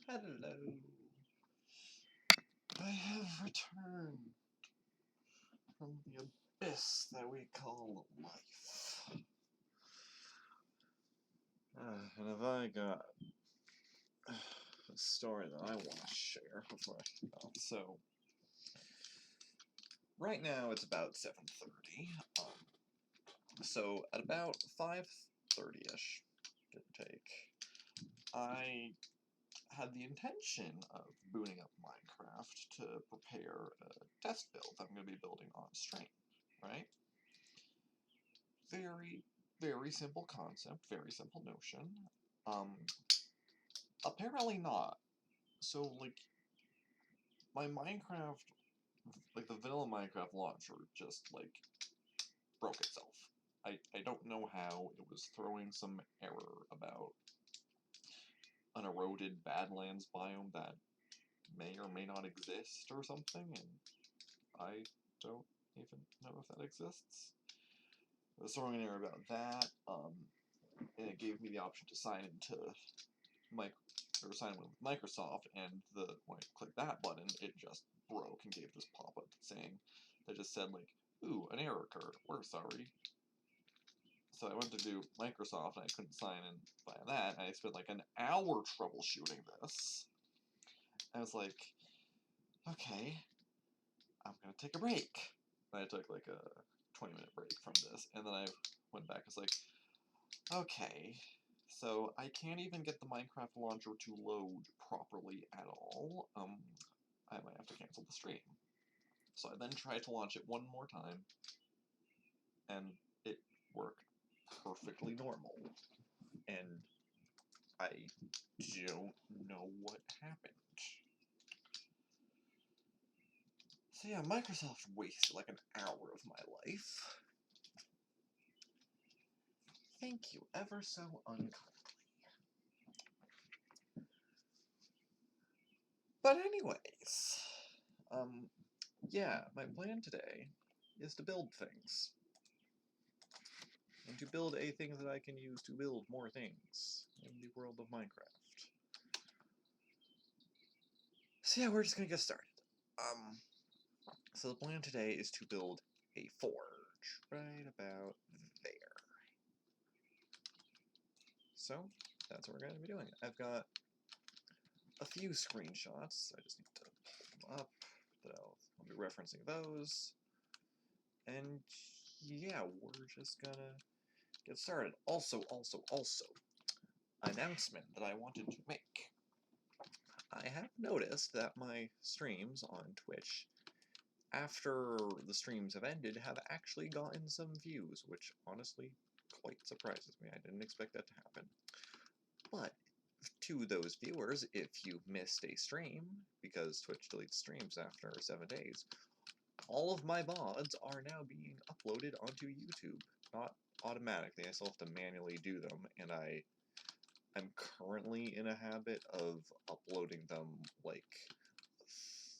Hello. I have returned from the abyss that we call life. And have I got a story that I want to share before I get off. So, right now it's about 7:30. So at about 5:30ish, give or take, I had the intention of booting up Minecraft to prepare a test build I'm going to be building on stream, right? Very, very simple concept, very simple notion. Apparently not. So, like, my Minecraft, like, the vanilla Minecraft launcher just, like, broke itself. I don't know how. It was throwing some error about an eroded Badlands biome that may or may not exist or something, and I don't even know if that exists. It was throwing an error about that, and it gave me the option to sign into sign in with Microsoft, and when I clicked that button, it just broke and gave this pop-up saying, that just said, like, ooh, an error occurred, we're sorry. So I went to do Microsoft, and I couldn't sign in via that, and I spent like an hour troubleshooting this. I was like, okay, I'm gonna take a break. And I took like a 20-minute break from this, and then I went back. I was like, okay, so I can't even get the Minecraft launcher to load properly at all. I might have to cancel the stream. So I then tried to launch it one more time, and it worked perfectly normal. And I don't know what happened. So yeah, Microsoft wasted like an hour of my life. Thank you ever so unkindly. But anyways, yeah, my plan today is to build things. And to build a thing that I can use to build more things in the world of Minecraft. So yeah, we're just gonna get started. So the plan today is to build a forge right about there. So that's what we're gonna be doing. I've got a few screenshots. I just need to pull them up. I'll be referencing those. And yeah, we're just gonna get started. Also, announcement that I wanted to make. I have noticed that my streams on Twitch, after the streams have ended, have actually gotten some views, which honestly quite surprises me. I didn't expect that to happen. But to those viewers, if you missed a stream, because Twitch deletes streams after 7 days, all of my VODs are now being uploaded onto YouTube. Not automatically, I still have to manually do them, and I'm currently in a habit of uploading them like a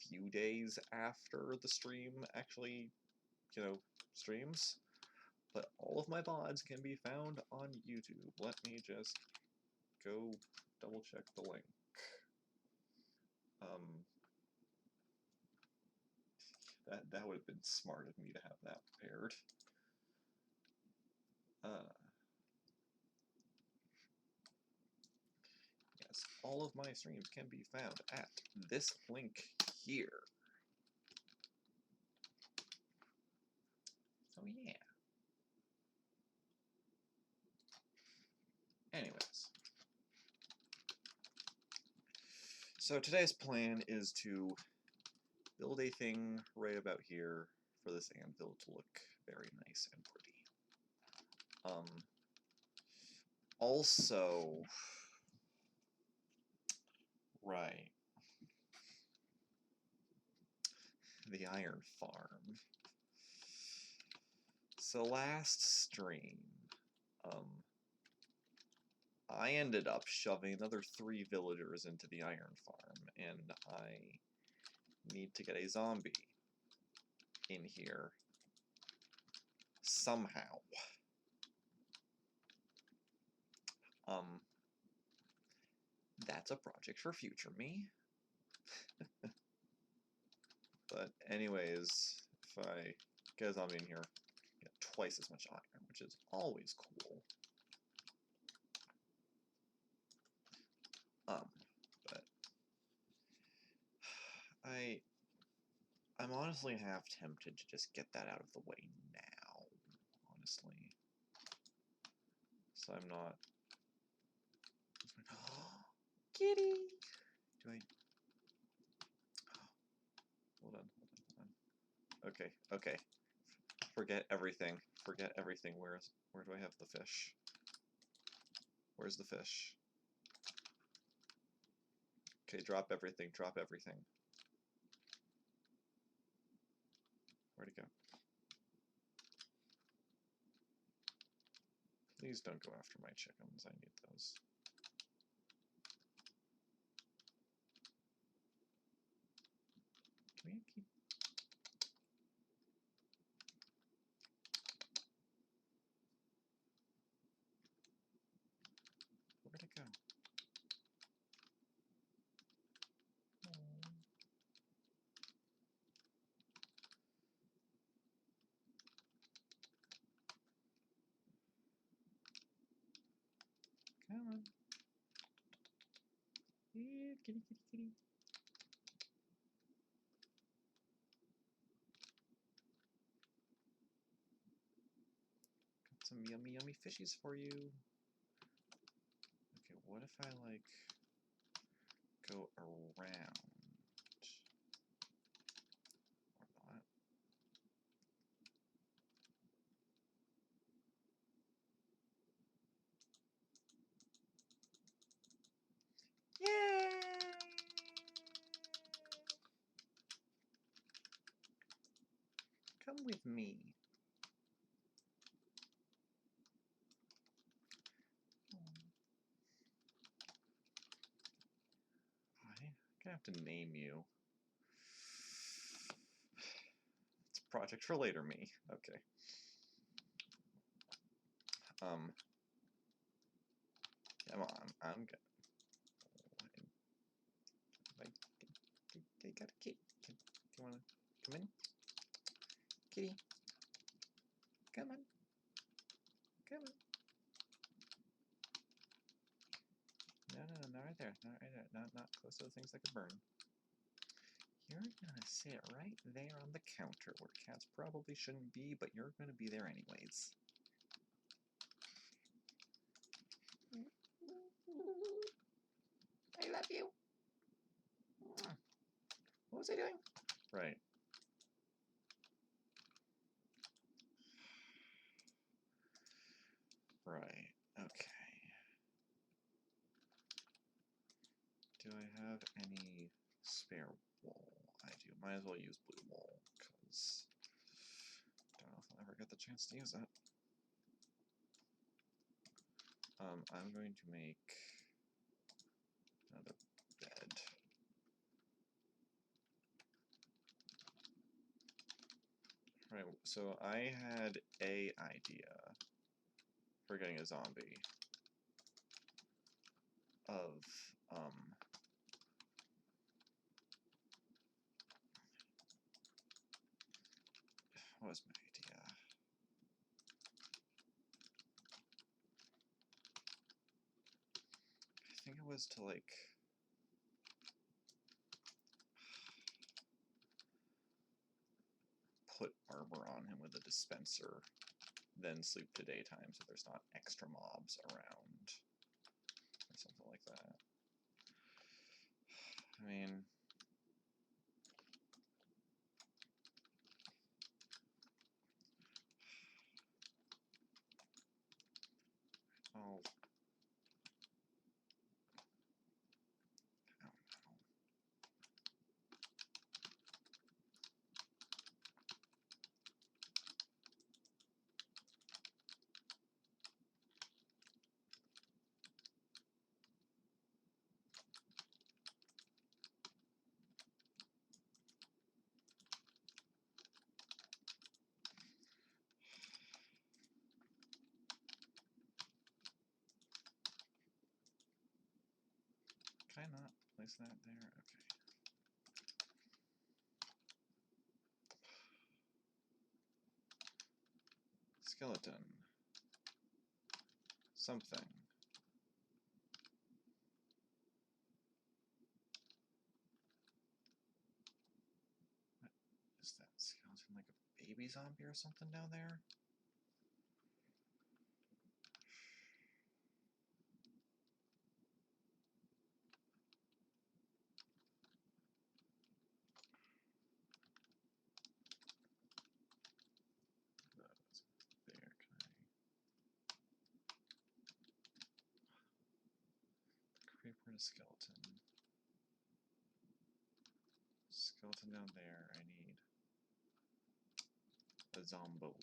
few days after the stream actually, streams. But all of my VODs can be found on YouTube. Let me just go double check the link. That would have been smart of me to have that prepared. Yes, all of my streams can be found at this link here. So yeah. Anyways. So today's plan is to build a thing right about here for this anvil to look very nice and pretty. Also, right, the iron farm. So last stream, I ended up shoving another 3 villagers into the iron farm, and I need to get a zombie in here somehow. That's a project for future me. But anyways, if I get a zombie in here, I get twice as much iron, which is always cool. But I'm honestly half tempted to just get that out of the way now, honestly. So I'm not... Kitty! Do I... Hold on. Okay, okay. Forget everything. Forget everything. Where do I have the fish? Where's the fish? Okay, drop everything, drop everything. Where'd it go? Please don't go after my chickens, I need those. Can we keep... Where'd it go? Come on. Yeah, kitty, kitty, kitty. Got some yummy, yummy fishies for you. Okay, what if I, like, go around? Or not? Yay! Come with me. I'm gonna have to name you. It's a project for later me. Okay. Come on, I'm gonna... I got a kitty. Do you wanna come in? Kitty. Come on. Come on. No, not right there. Not right there. Not close to the things that could burn. You're gonna sit right there on the counter where cats probably shouldn't be, but you're gonna be there anyways. I love you. What was I doing? Right. Right. Okay. Do I have any spare wool? I do. Might as well use blue wool, because I don't know if I'll ever get the chance to use it. I'm going to make another bed. Right, so I had a idea for getting a zombie of, what was my idea? I think it was to, like, put armor on him with a dispenser, then sleep to daytime so there's not extra mobs around, or something like that. I mean... Oh... I not place that there? Okay. Skeleton. Something. What is that skeleton? Like a baby zombie or something down there? That's there. Can I? Creeper and a skeleton. Skeleton down there. I need a Zombolio.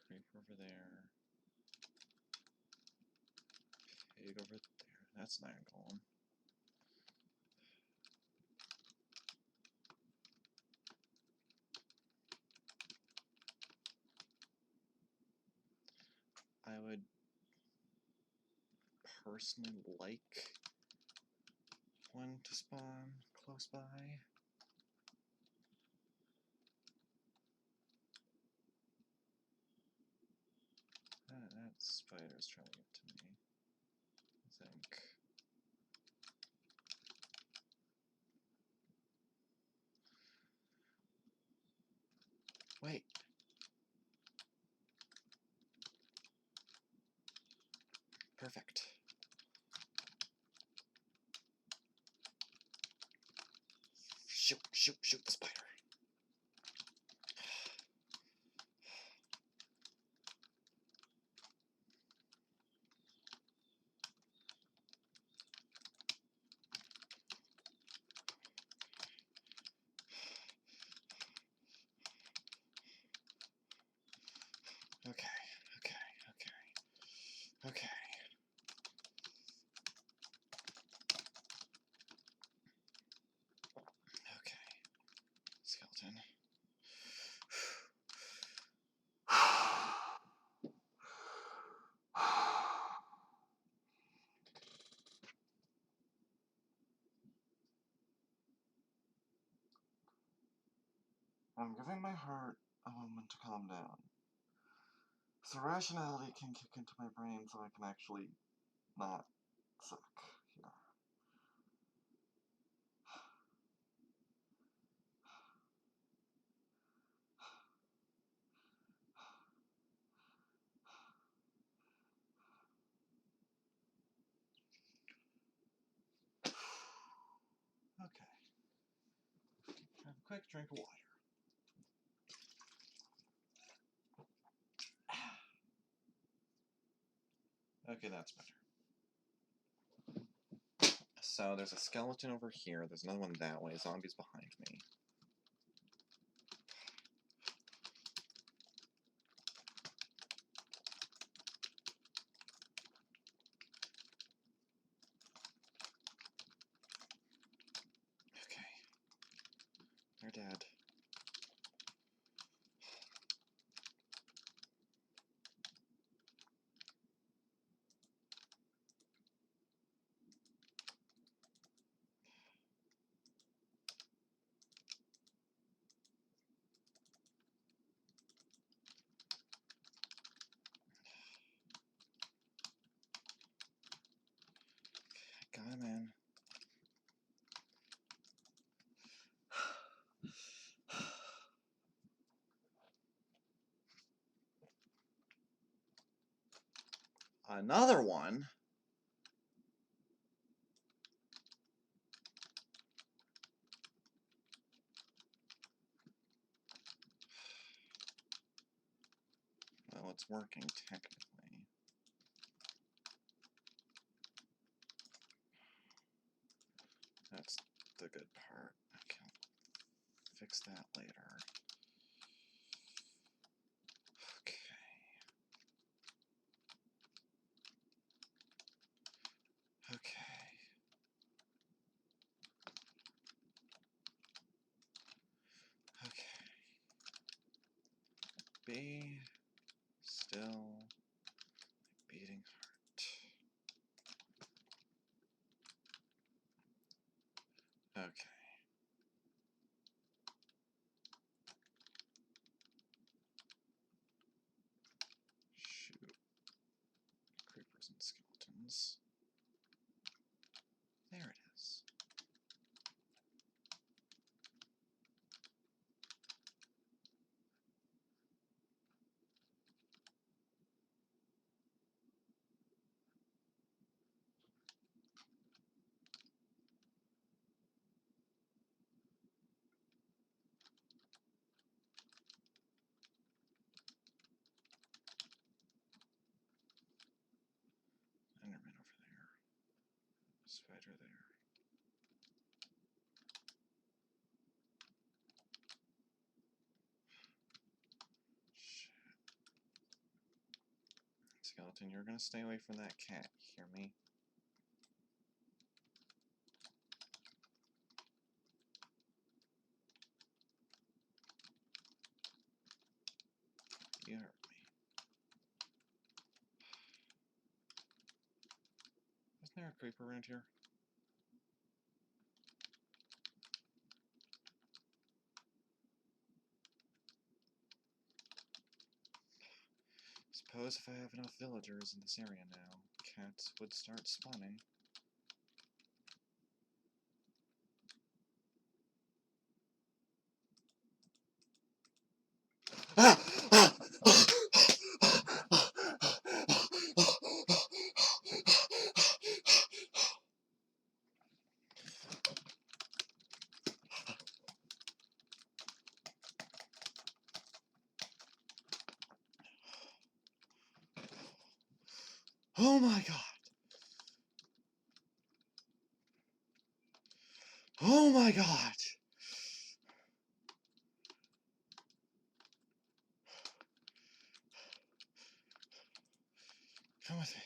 Creeper over there. Pig over there. That's an iron golem. I would personally like one to spawn close by. That spider's trying to get to me, I think. Wait. Perfect. Shoot, shoot, shoot the spider. Okay, okay, okay, okay. Okay. Skeleton. I'm giving my heart a moment to calm down. So rationality can kick into my brain so I can actually not suck here. Okay. Have a quick drink of water. Okay, that's better. So there's a skeleton over here, there's another one that way, zombies behind me. Okay. They're dead. Got him in. Another one? Well, it's working technically. That's the good part. I can fix that later. be still beating heart. Okay. Shoot. Creepers and skeletons. There it is. Enderman over there. Spider there. Shit. Skeleton, you're gonna stay away from that cat, you hear me? You hurt me. Isn't there a creeper around here? Suppose if I have enough villagers in this area now, cats would start spawning. Oh my god! Oh my god! Come with me.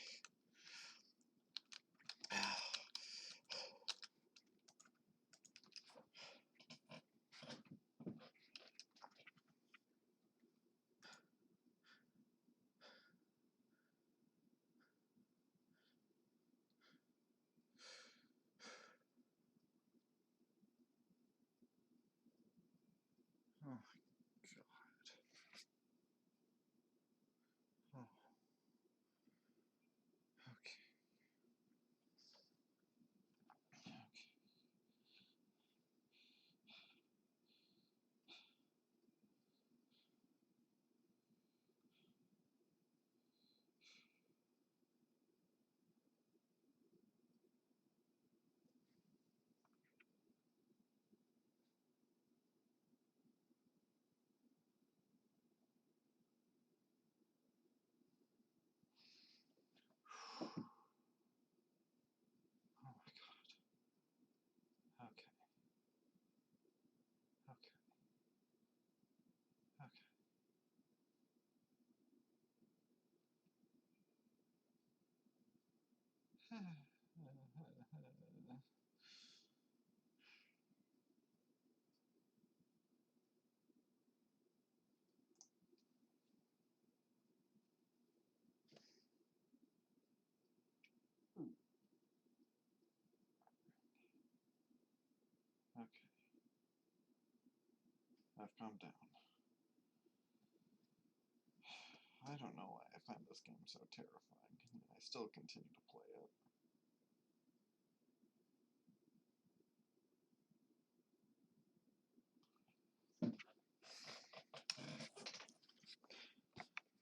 Oh my god. Oh. Okay. Oh my god. Okay. Okay. Okay. Okay. I've calmed down. I don't know why I find this game so terrifying, and I still continue to play it.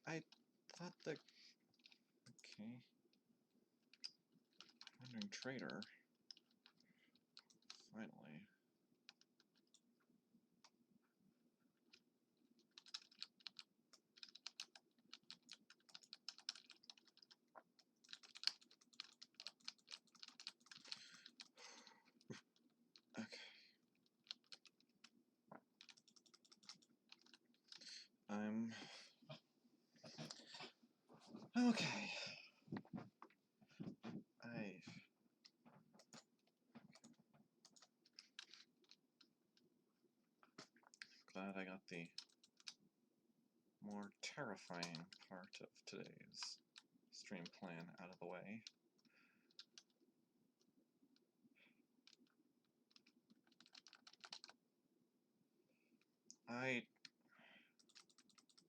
I thought the... Okay. Wandering Trader. Finally. Okay. I'm okay. Glad I got the more terrifying part of today's stream plan out of the way.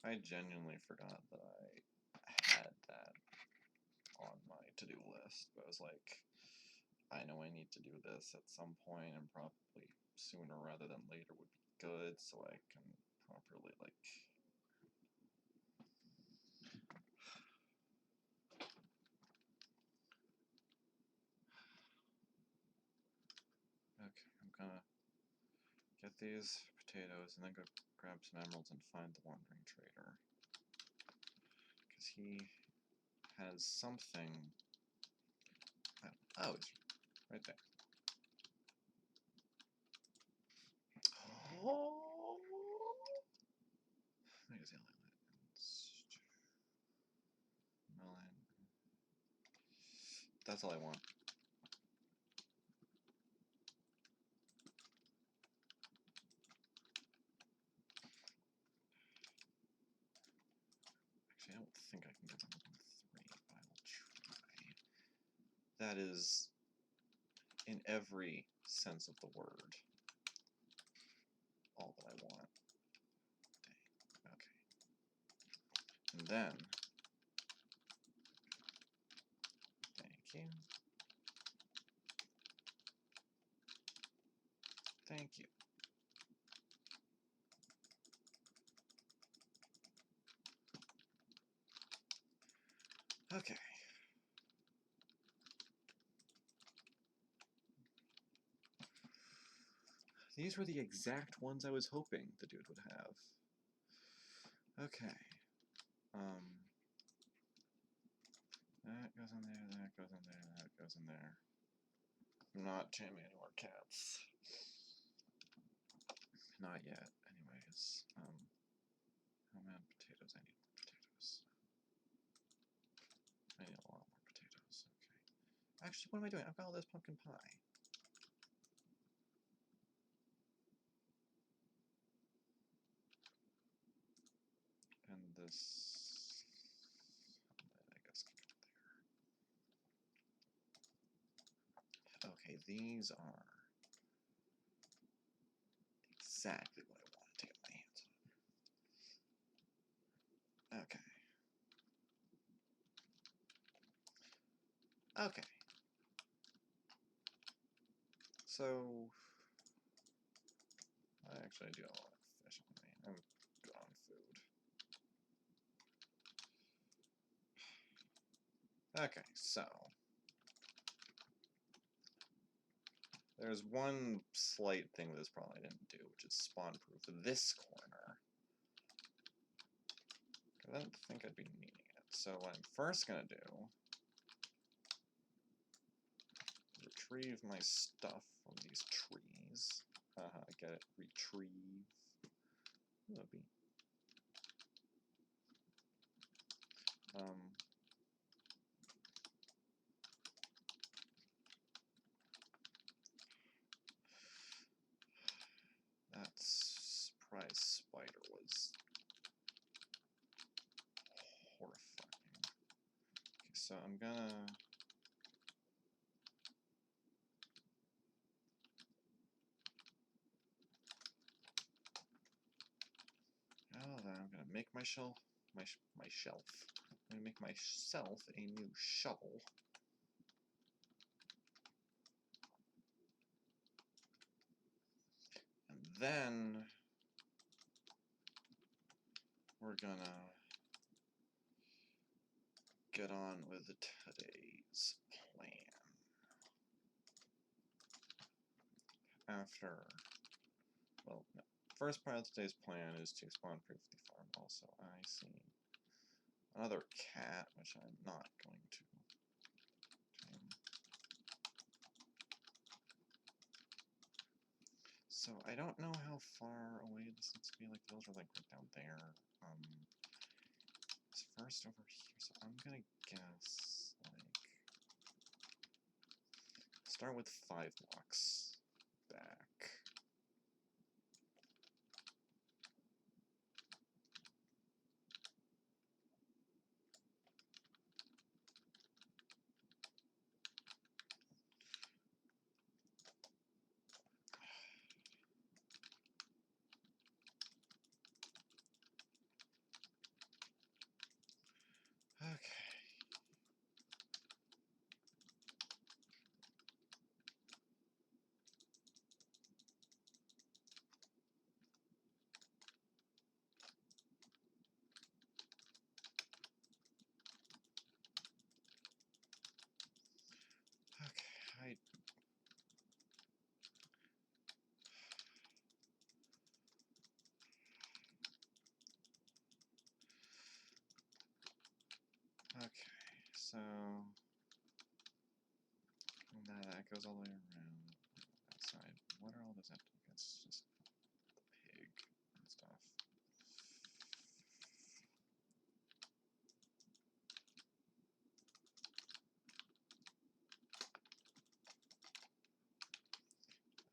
I genuinely forgot that I had that on my to-do list, but I was like, I know I need to do this at some point, and probably sooner rather than later would be good, so I can properly, like... Okay, I'm gonna get these potatoes and then go grab some emeralds and find the Wandering Trader. Because he has something... Oh, he's right there. Oh! There's the melon. That's all I want. Actually, I don't think I can get more than 3, but I will try. That is, in every sense of the word, all that I want. Dang. Okay. And then, thank you. Thank you. Okay. These were the exact ones I was hoping the dude would have. Okay. That goes in there, that goes in there, that goes in there. I'm not jamming any more cats. Not yet, anyways. Oh man, potatoes. I need more potatoes. I need a lot more potatoes. Okay. Actually, what am I doing? I've got all this pumpkin pie. And this... I guess can go there. Okay, these are exactly what I want to get my hands on. Okay. Okay. So, I do have a lot of fish on me. I'm good on food. Okay, so there's one slight thing this probably didn't do, which is spawn-proof this corner. I didn't think I'd be needing it. So what I'm first gonna do, retrieve my stuff from these trees. Get it? Retrieve. Ooh, that'd be... that surprise spider was horrifying. Okay, so I'm gonna... Oh, then I'm gonna make my shelf. My shelf. I'm gonna make myself a new shovel. And then we're gonna get on with today's plan. Well, no. First part of today's plan is to spawn-proof the farm. Also, I see another cat, which I'm not going to tame. So I don't know how far away this needs to be. Like, those are like right down there. It's first over here, so I'm gonna guess like start with 5 blocks back. so that goes all the way around that side. What are all those empty? It's just the pig and stuff.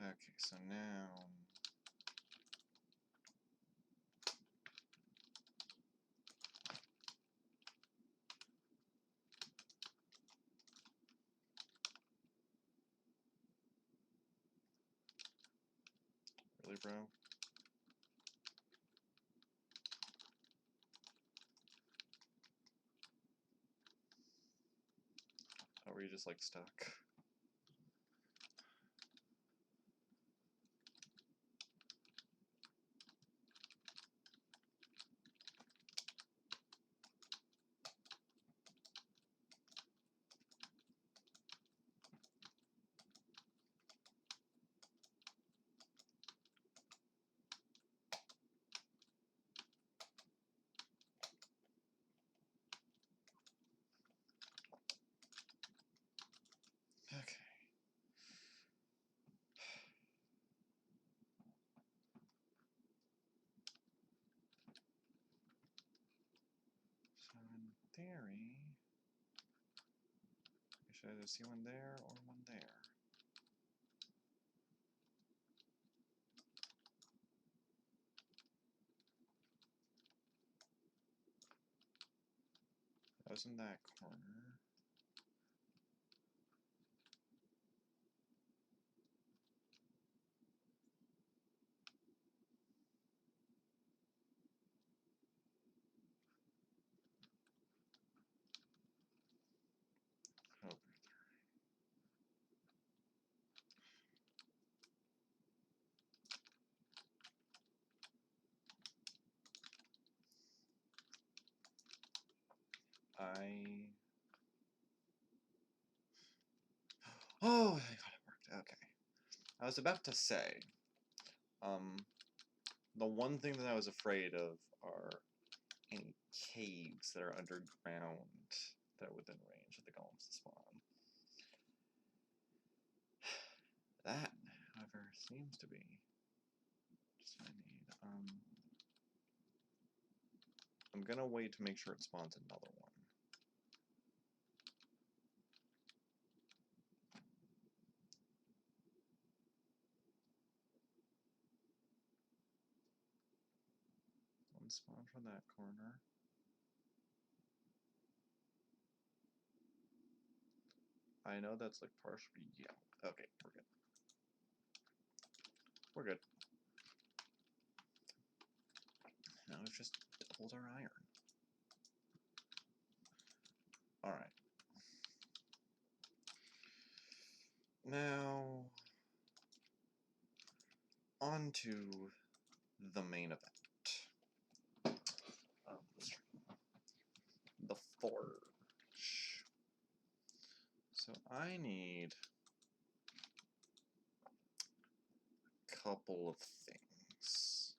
Okay, so now really, bro? Or were you just like stuck? Okay. So in theory, I should either see one there or one there. That was in that corner. Over there. Oh, thank God it worked. Okay. I was about to say, the one thing that I was afraid of are any caves that are underground that are within range of the golems to spawn. That, however, seems to be just what I need. I'm gonna wait to make sure it spawns another one. One spawn from that corner. I know that's like partially, yeah. Okay, we're good. We're good. Now we've just doubled our iron. Alright. Now, on to the main event. The forge. So I need a couple of things.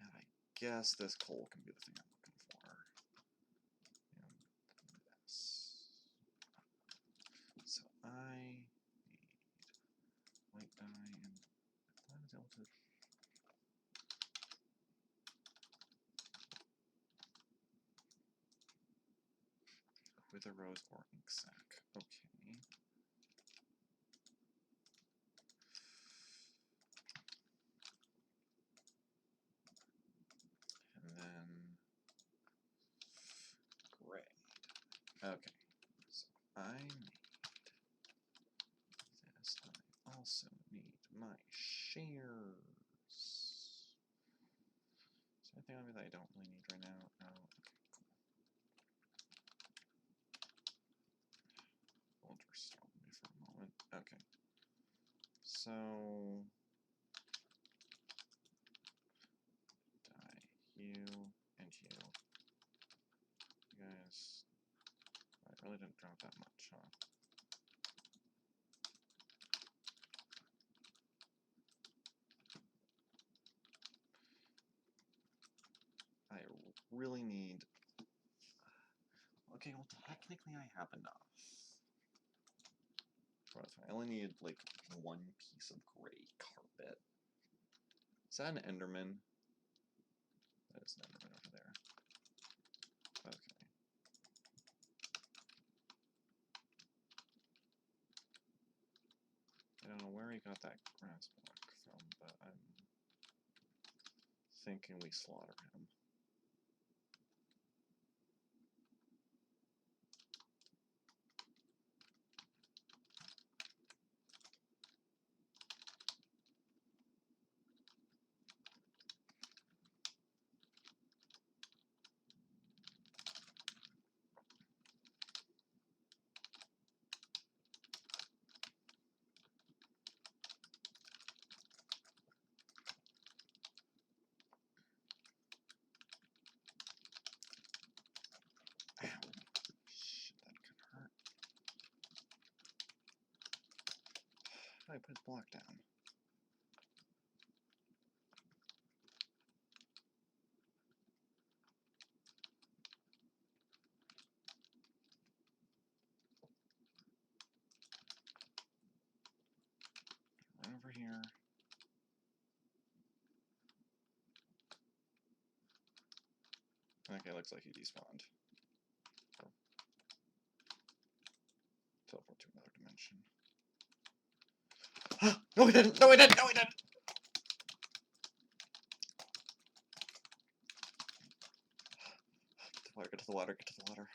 And I guess this coal can be the thing I'm looking for. And this. So I need white dye and I was able to with a rose or ink sac. Okay. And then gray. Okay. So I need this. I also need my shears. Is there anything on me that I don't really need right now? No. Okay, cool. Hold your stop me for a moment. Okay. So dye you and you. You guys, I really didn't drop that much, huh? I really need... Okay, well, technically I have enough. I only need, like, one piece of gray carpet. Is that an Enderman? That is an Enderman over there. Okay. I don't know where he got that grass block from, but I'm thinking we slaughter him. Ow. Shit, that could hurt. How do I put his block down? Run over here. Okay, looks like he despawned. Teleport to another dimension. No, he didn't! No, he didn't! No, he didn't! Get to the water, get to the water.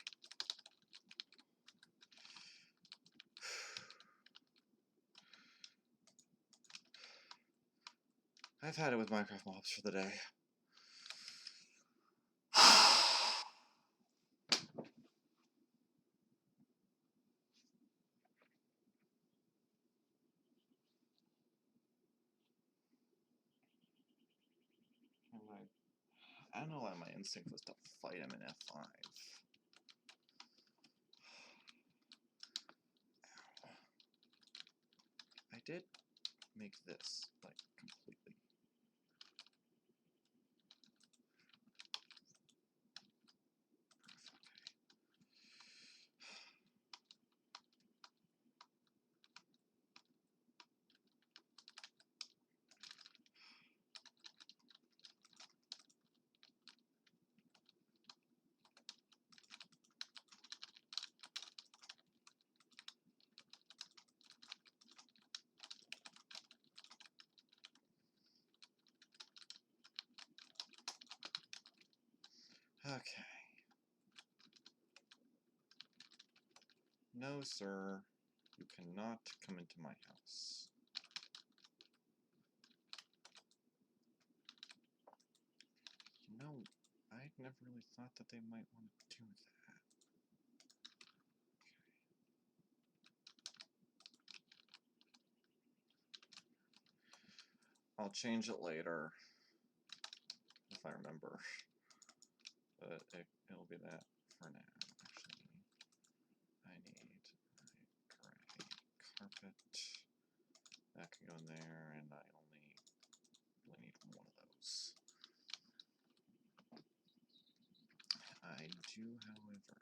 I've had it with Minecraft mobs for the day. I don't know why my instinct was to fight him in F5. I did make this, like, completely. Okay. No, sir. You cannot come into my house. You know, I never really thought that they might want to do that. Okay. I'll change it later. If I remember. But it'll be that for now. Actually, I need a gray carpet. That can go in there, and I only really need one of those. I do, however,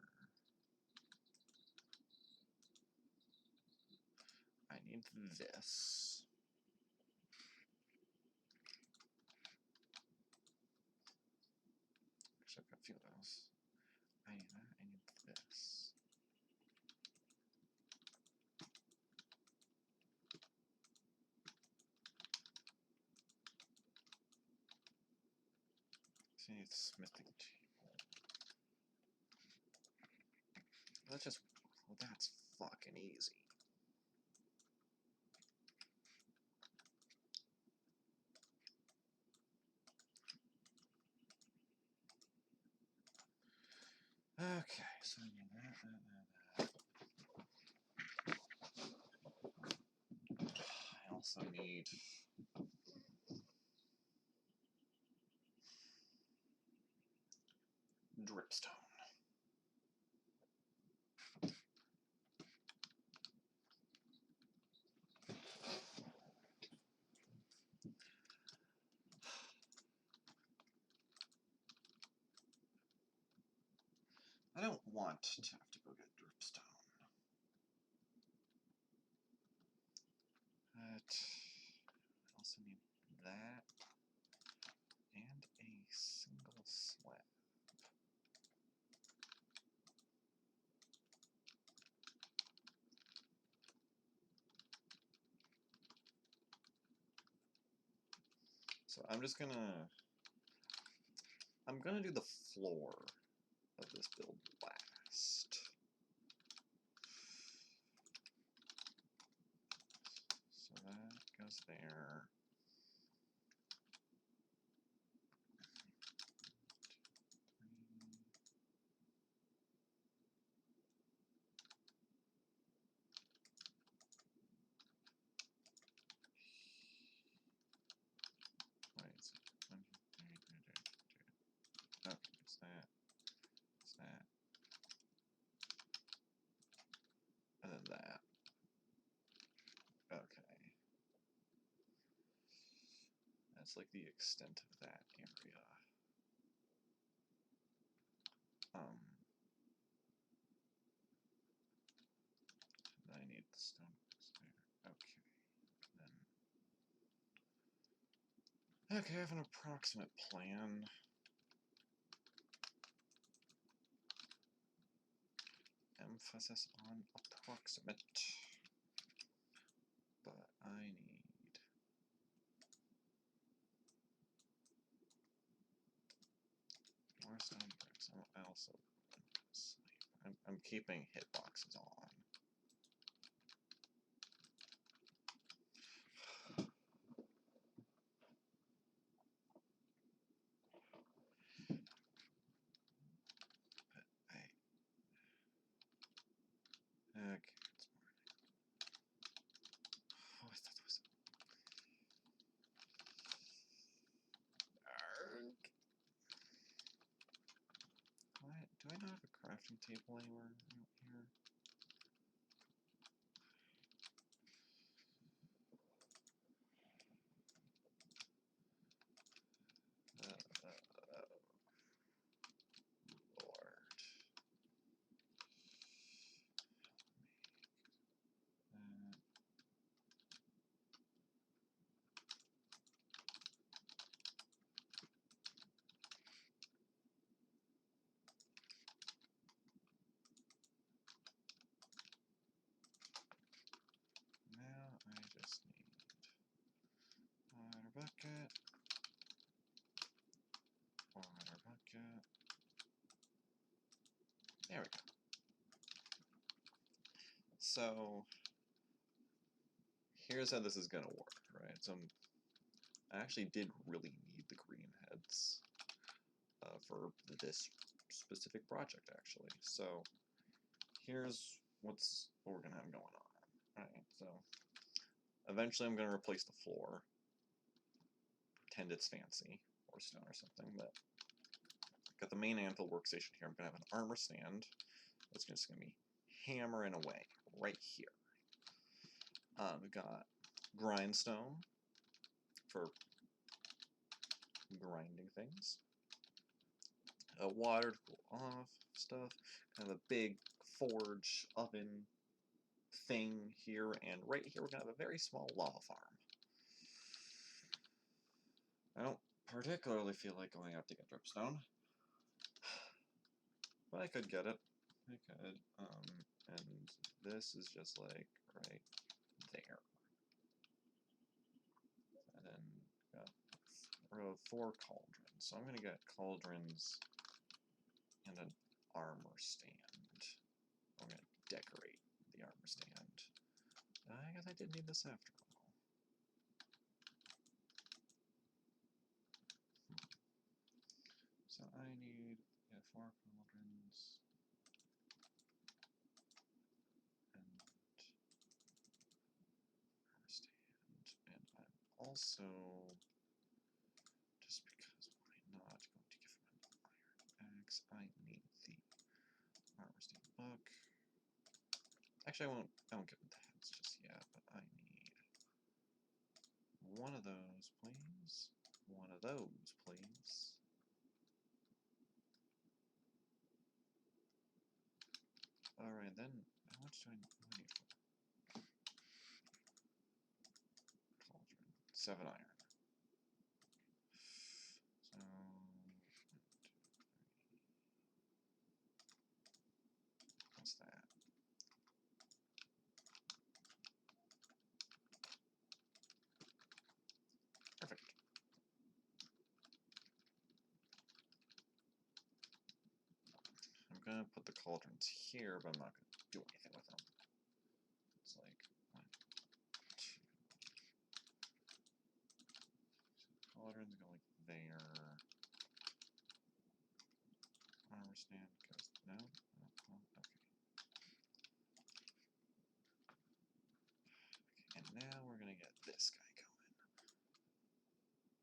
I need this. Actually, I've got a few of those. I need that, I need this. So I need smithing table. Let's just, well, that's fucking easy. Okay, so I need that. I also need dripstone. I don't want to have to go get dripstone. But I also need that and a single slab. So I'm gonna do the floor of this build last. So that goes there. Wait, it's 1, 2, 3, 2, 2. Okay, it's that. It's that. And then that. Okay. That's like the extent of that area. I need the stoneworks there. Okay. Then. Okay, I have an approximate plan. Emphasis on approximate. But I need more stone bricks. I also I'm keeping hitboxes on. Okay, it's morning. Oh, I thought that was. Arrgh. Do I not have a crafting table anywhere out here? Lord. Now I just need water bucket, water bucket. There we go. So here's how this is gonna work, right? So I actually did really need the green heads for this specific project, actually. So here's what we're gonna have going on. Right. So eventually I'm gonna replace the floor. Pretend it's fancy or stone or something, but got the main anvil workstation here. I'm gonna have an armor stand that's just gonna be hammering away right here. We've got grindstone for grinding things. Water to cool off stuff. Kind of a big forge oven thing here, and right here we're gonna have a very small lava farm. I don't particularly feel like going out to get dripstone, but I could get it. I could. And this is just like right there. And then got a row of 4 cauldrons. So I'm gonna get cauldrons and an armor stand. I'm gonna decorate the armor stand. I guess I did need this after all. So I need 4 cauldrons and armor stand, and I'm also, just because why not, going to give him an iron axe. I need the armor stand book. Actually, I won't give him the heads just yet, but I need one of those, please. One of those, please. Alright, then how much do I need for? Cauldron. 7 iron. So 1, 2, 3. What's that? Perfect. I'm gonna put the cauldrons here, but I'm not gonna do anything with them. It's like 1, 2. So cauldrons go like there. Armor stand goes no. Okay. And now we're gonna get this guy going.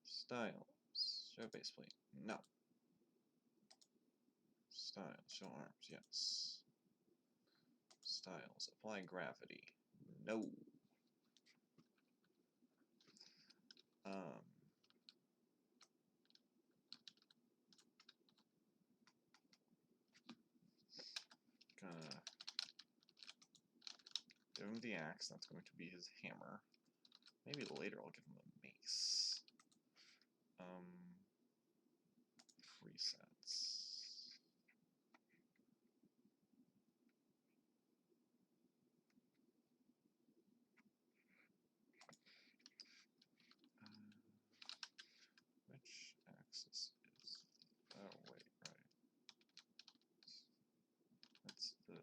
Styles. Show base plate. No. Styles. Show arms. Yes. Styles. Apply gravity. No. Gonna give him the axe. That's going to be his hammer. Maybe later I'll give him a mace. Presets. Which axis is? Oh wait, right. That's the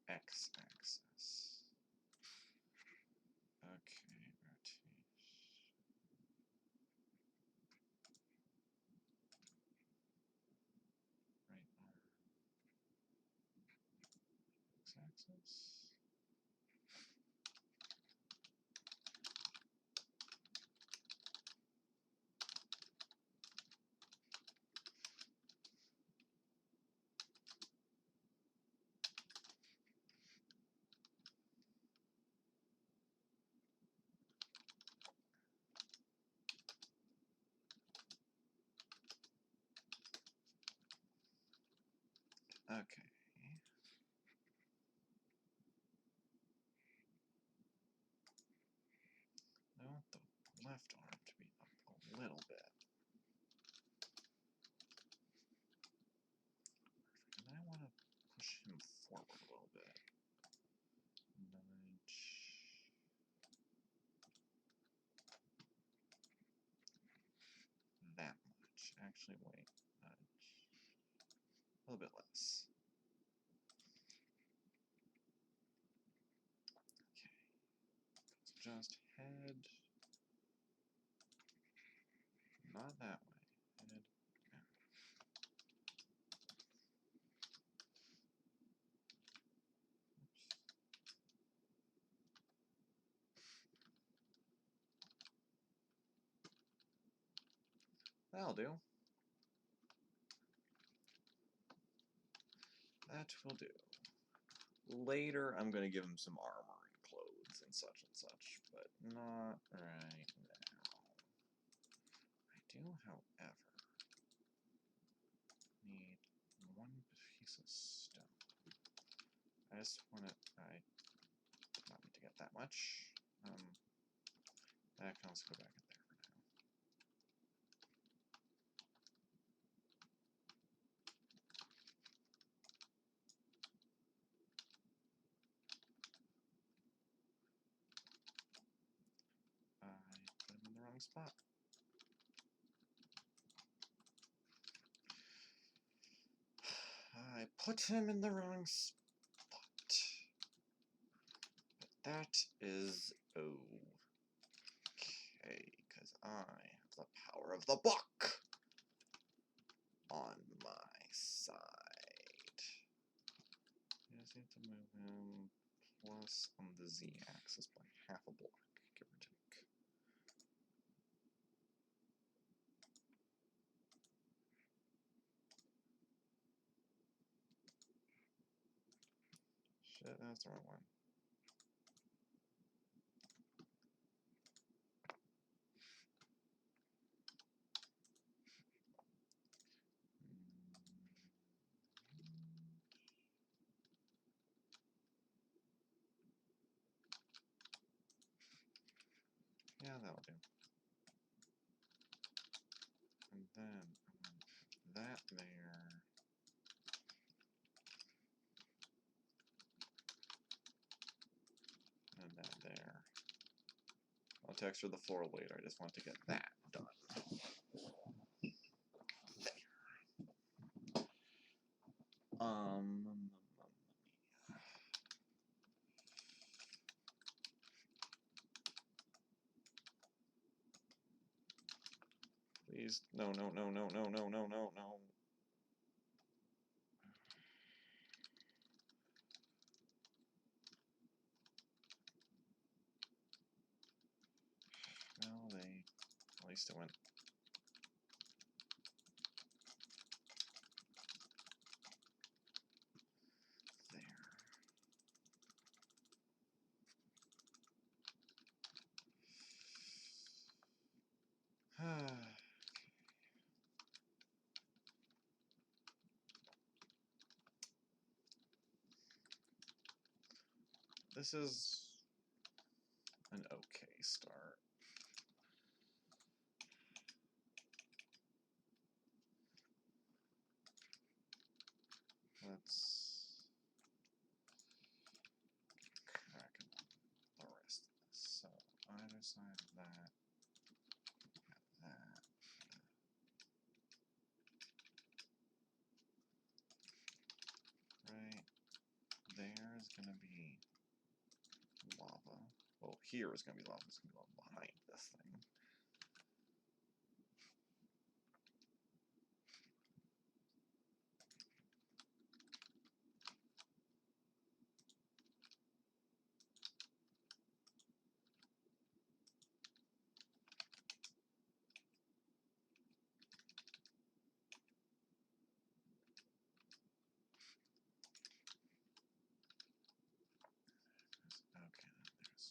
x-axis. Okay, rotation. Right arm. X-axis. Okay. I want the left arm to be up a little bit. And I want to push him forward a little bit. Nudge. That much. Actually, wait. Nudge. A little bit less. Okay. Just head. Not that way. Head. Yeah. Oops. That'll do. That will do. Later, I'm going to give him some armor and clothes and such, but not right now. I do, however, need 1 piece of stone. I just want to, I did not need to get that much. That can also go back in there for now. I put him in the wrong spot. I put him in the wrong spot. But that is okay, because I have the power of the book on my side. I just need to move him plus on the z-axis by half a block, give or take. Shit, that's the wrong one. Yeah, that'll do. And then that there. And that there. I'll texture the floor later. I just want to get that done. Please, no, no, no, no, no, no, no, no, no. Well, at least it went. There. This is an okay start. Let's crack the rest of this. So either side of that, that. Right there is going to be lava. Well, here is going to be lava. It's going to be lava behind this thing. Okay, there's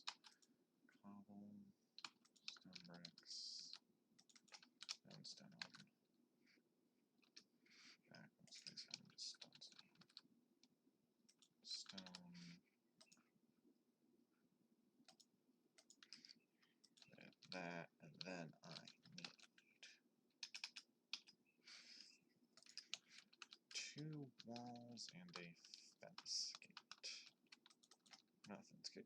cobble, stone bricks, and stone. Back, what's this? I'm just stone. That, and then I need 2 walls and a fence gate. Not fence gate.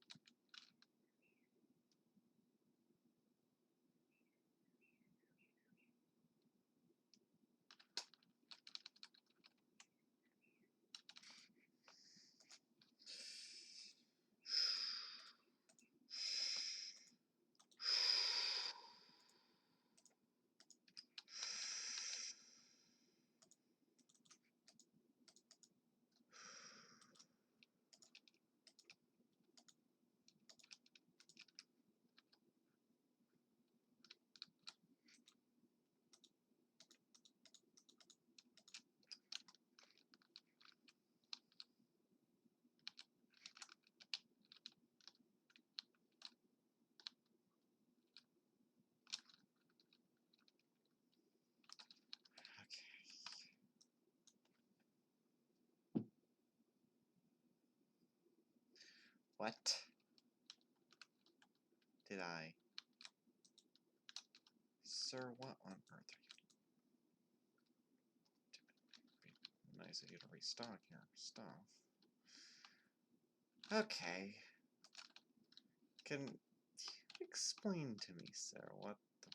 What did I? Sir, what on earth are you doing? Nice of you to restock your stuff. Okay. Can you explain to me, sir, what the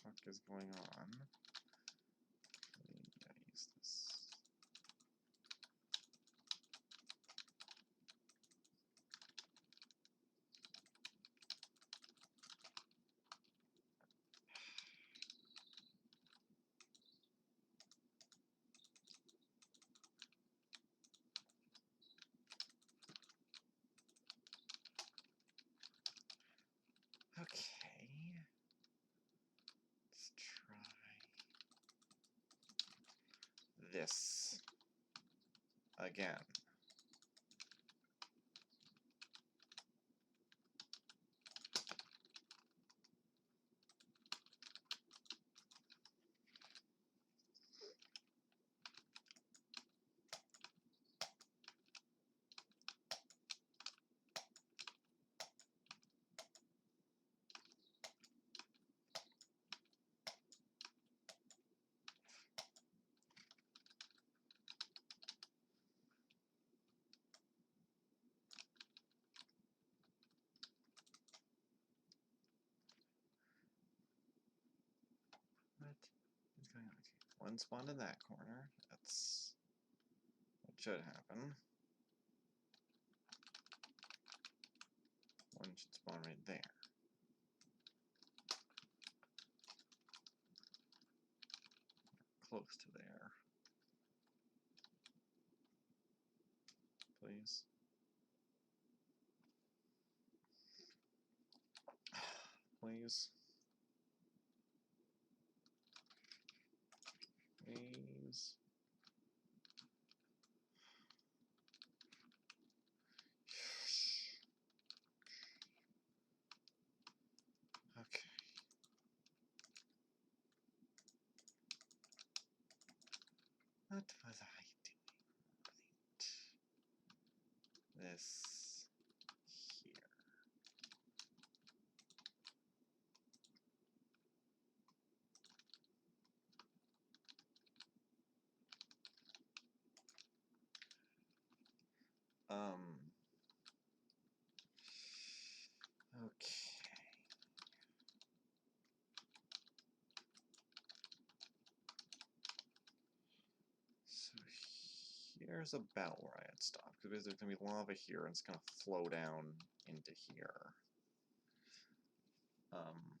fuck is going on? I gotta use this. Okay. Let's try this again. One spawned in that corner. That's what should happen. One should spawn right there. Close to there. Please. Please. Please. Okay. What was I doing? Right. This here. Okay. So here's about where I had stopped, because there's going to be lava here, and it's going to flow down into here. And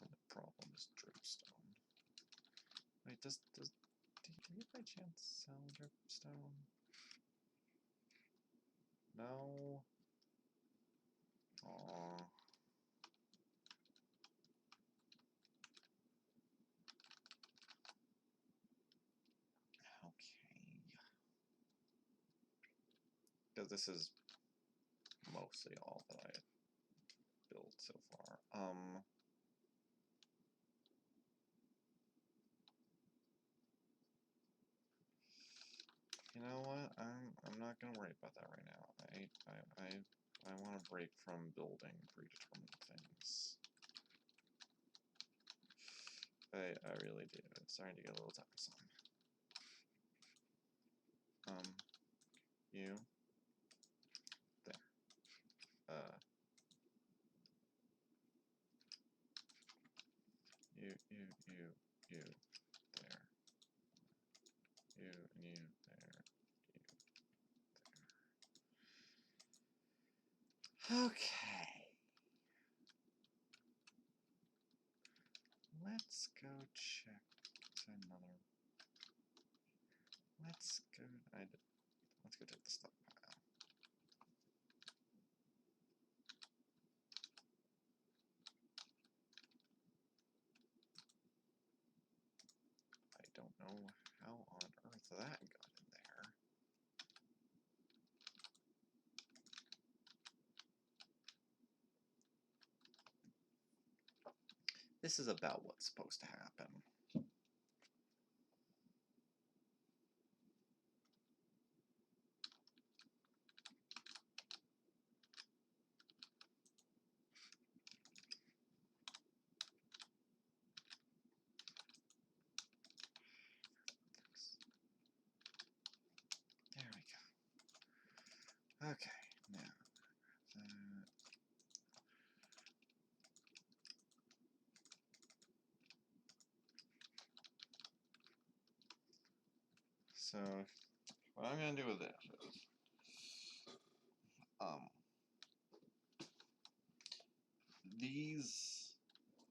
the problem is dripstone. Wait, do you by chance sell dripstone? No. Aww. Okay. Because this is mostly all that I built so far. You know what? I'm not gonna worry about that right now. I want to break from building predetermined things. I really do. It's starting to get a little tiresome. You there. You there. You and you there. Okay. Let's go check another. Let's go check the stockpile. I don't know how on earth that got in there. This is about what's supposed to happen. There we go. Okay, now that. So what I'm gonna do with this is these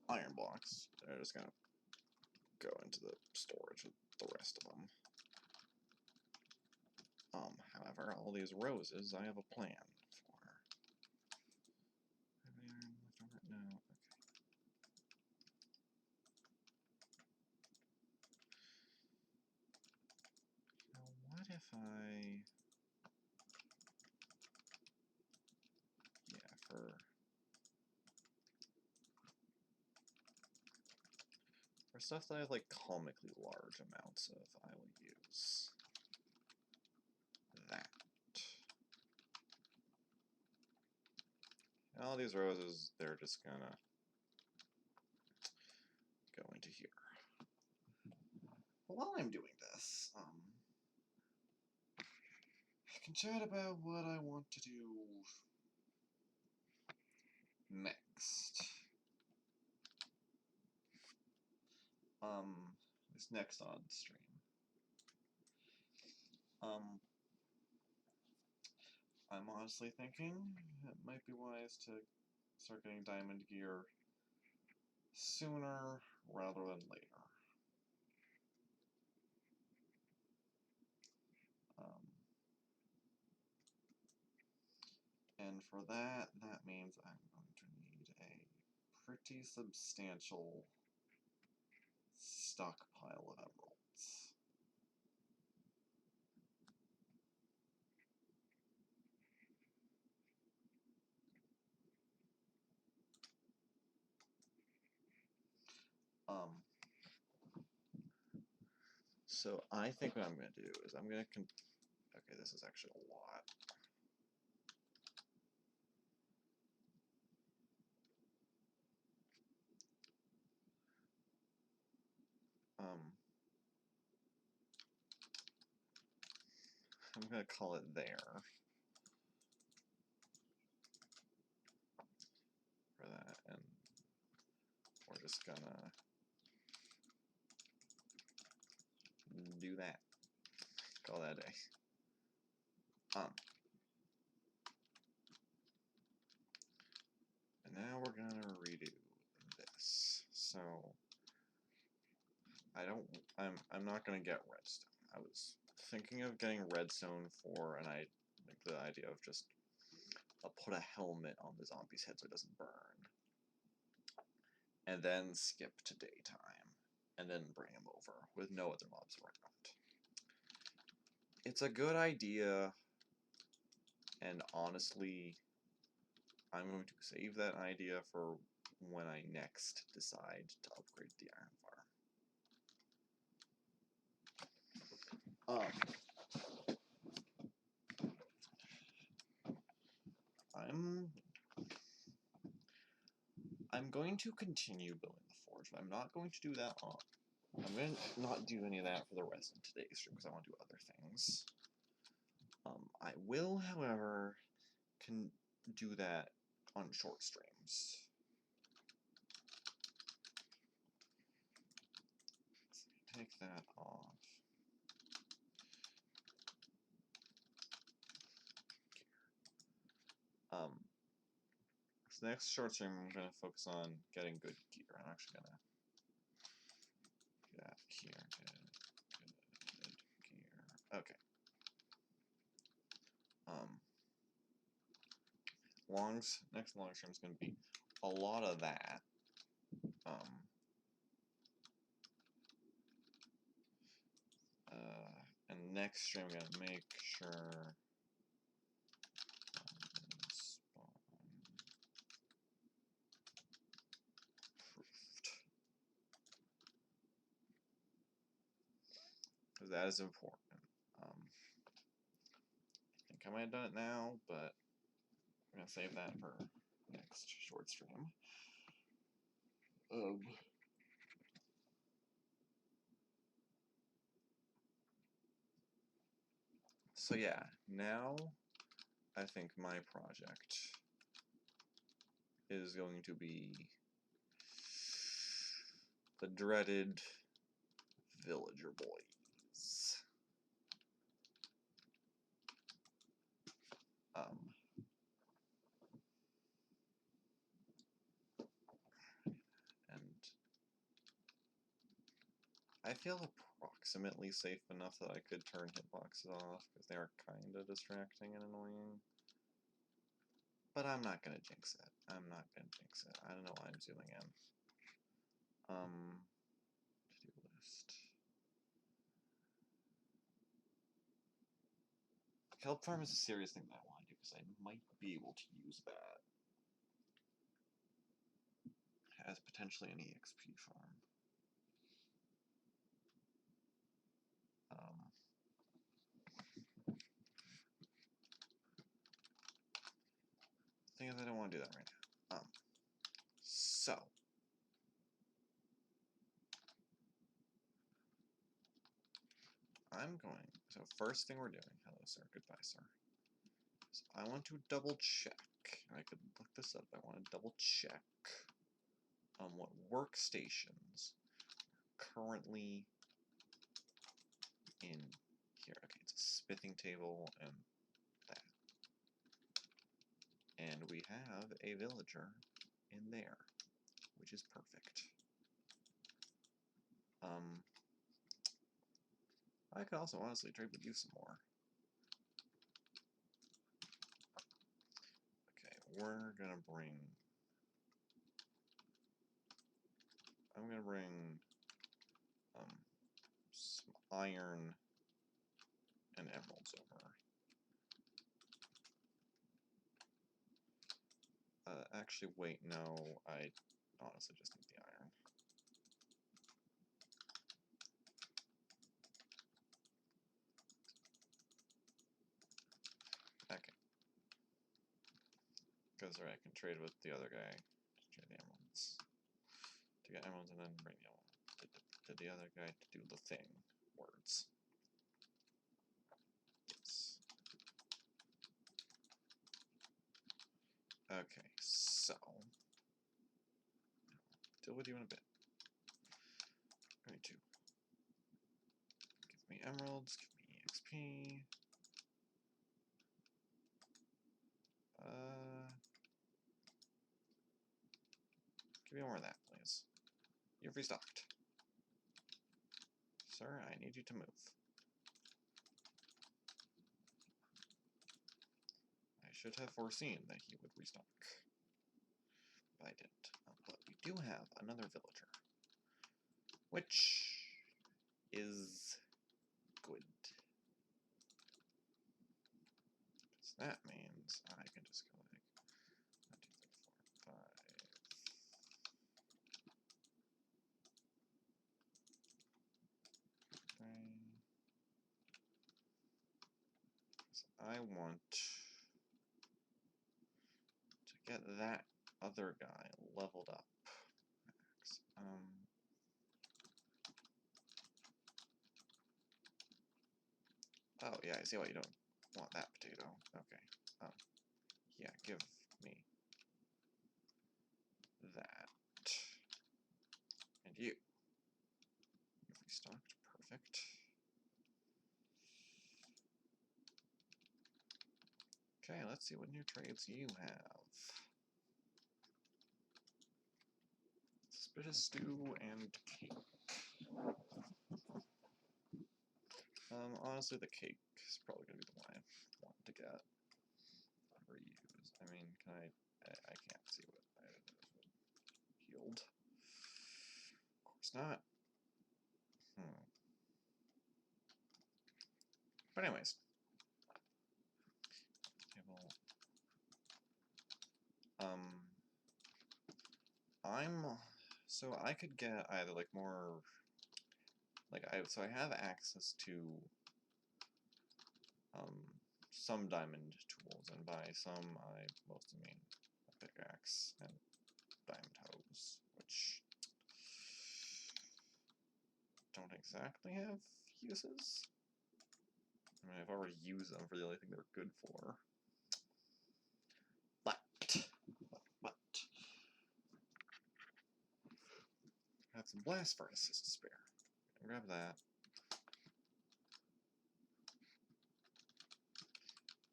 iron blocks are just gonna go into the storage with the rest of them. However, all these roses I have a plan for. Have any iron left over? No. Okay. Now, what if I... Yeah, for stuff that I have, like, comically large amounts of, I will use that. And all these roses, they're just gonna go into here. But while I'm doing this, I can chat about what I want to do next. this next on stream. I'm honestly thinking it might be wise to start getting diamond gear sooner rather than later. And for that means I'm going to need a pretty substantial stockpile of emeralds. So I think what I'm going to do is I'm going to okay, this is actually a lot. I'm going to call it there for that, and we're just going to do that. Call that a day. And now we're going to redo this. So I'm not going to get redstone. I was thinking of getting redstone for the idea of just put a helmet on the zombie's head so it doesn't burn, and then skip to daytime, and then bring him over with no other mobs around. It's a good idea, and honestly, I'm going to save that idea for when I next decide to upgrade the iron farm. I'm going to continue building the forge, but I'm not going to do that on. I'm going to not do any of that for the rest of today's stream because I want to do other things. I will, however, can do that on short streams. So take that off. So next short stream, I'm going to focus on getting good gear. I'm actually going to do that here. Good gear. Okay. Next long stream is going to be a lot of that. And next stream, I'm going to make sure spawn proofed. Because that is important. I think I might have done it now, but I'm going to save that for next short stream. So yeah, now I think my project is going to be the dreaded Villager Boys. And I feel approximately safe enough that I could turn hitboxes off because they are kind of distracting and annoying. But I'm not going to jinx it. I'm not going to jinx it. I don't know why I'm zooming in. To-do list. Kelp farm is a serious thing that I want to do because I might be able to use that as potentially an EXP farm. Thing is, I don't want to do that right now. So first thing we're doing, hello sir, goodbye sir. So I want to double check. I could look this up. I want to double check what workstations are currently in here. Okay, it's a smithing table and that. And we have a villager in there, which is perfect. I could also honestly trade with you some more. Okay, we're gonna bring... I'm gonna bring some iron and emeralds over. Actually, wait, no, I honestly just need the iron. Okay. Because I can trade with the other guy to trade the emeralds. To get emeralds and then bring to the other guy to do the thing. Words. Yes. Okay, so... deal with you in a bit. Going to give me emeralds, give me XP. Give me more of that, please. You've restocked. Sir, I need you to move. I should have foreseen that he would restock. But I didn't. But we do have another villager. Which is good. Because that means I can just go like 1, 2, 3, 4, 5. I want to get that other guy leveled up. Max. Oh, yeah, I see why you don't want that potato. Okay. Yeah, give me that. And you. You've restocked. Perfect. Okay, let's see what new trades you have. Suspicious stew and cake. Honestly, the cake is probably going to be the one I want to get or use. I mean, can I can't see what healed. Of course not. But anyways. Table. So I could get either like more, like so I have access to some diamond tools, and by some I mostly mean a pickaxe and diamond hose, which don't exactly have uses. I mean, I've already used them for the only thing they're good for. But I have some blast furnaces to spare. Grab that.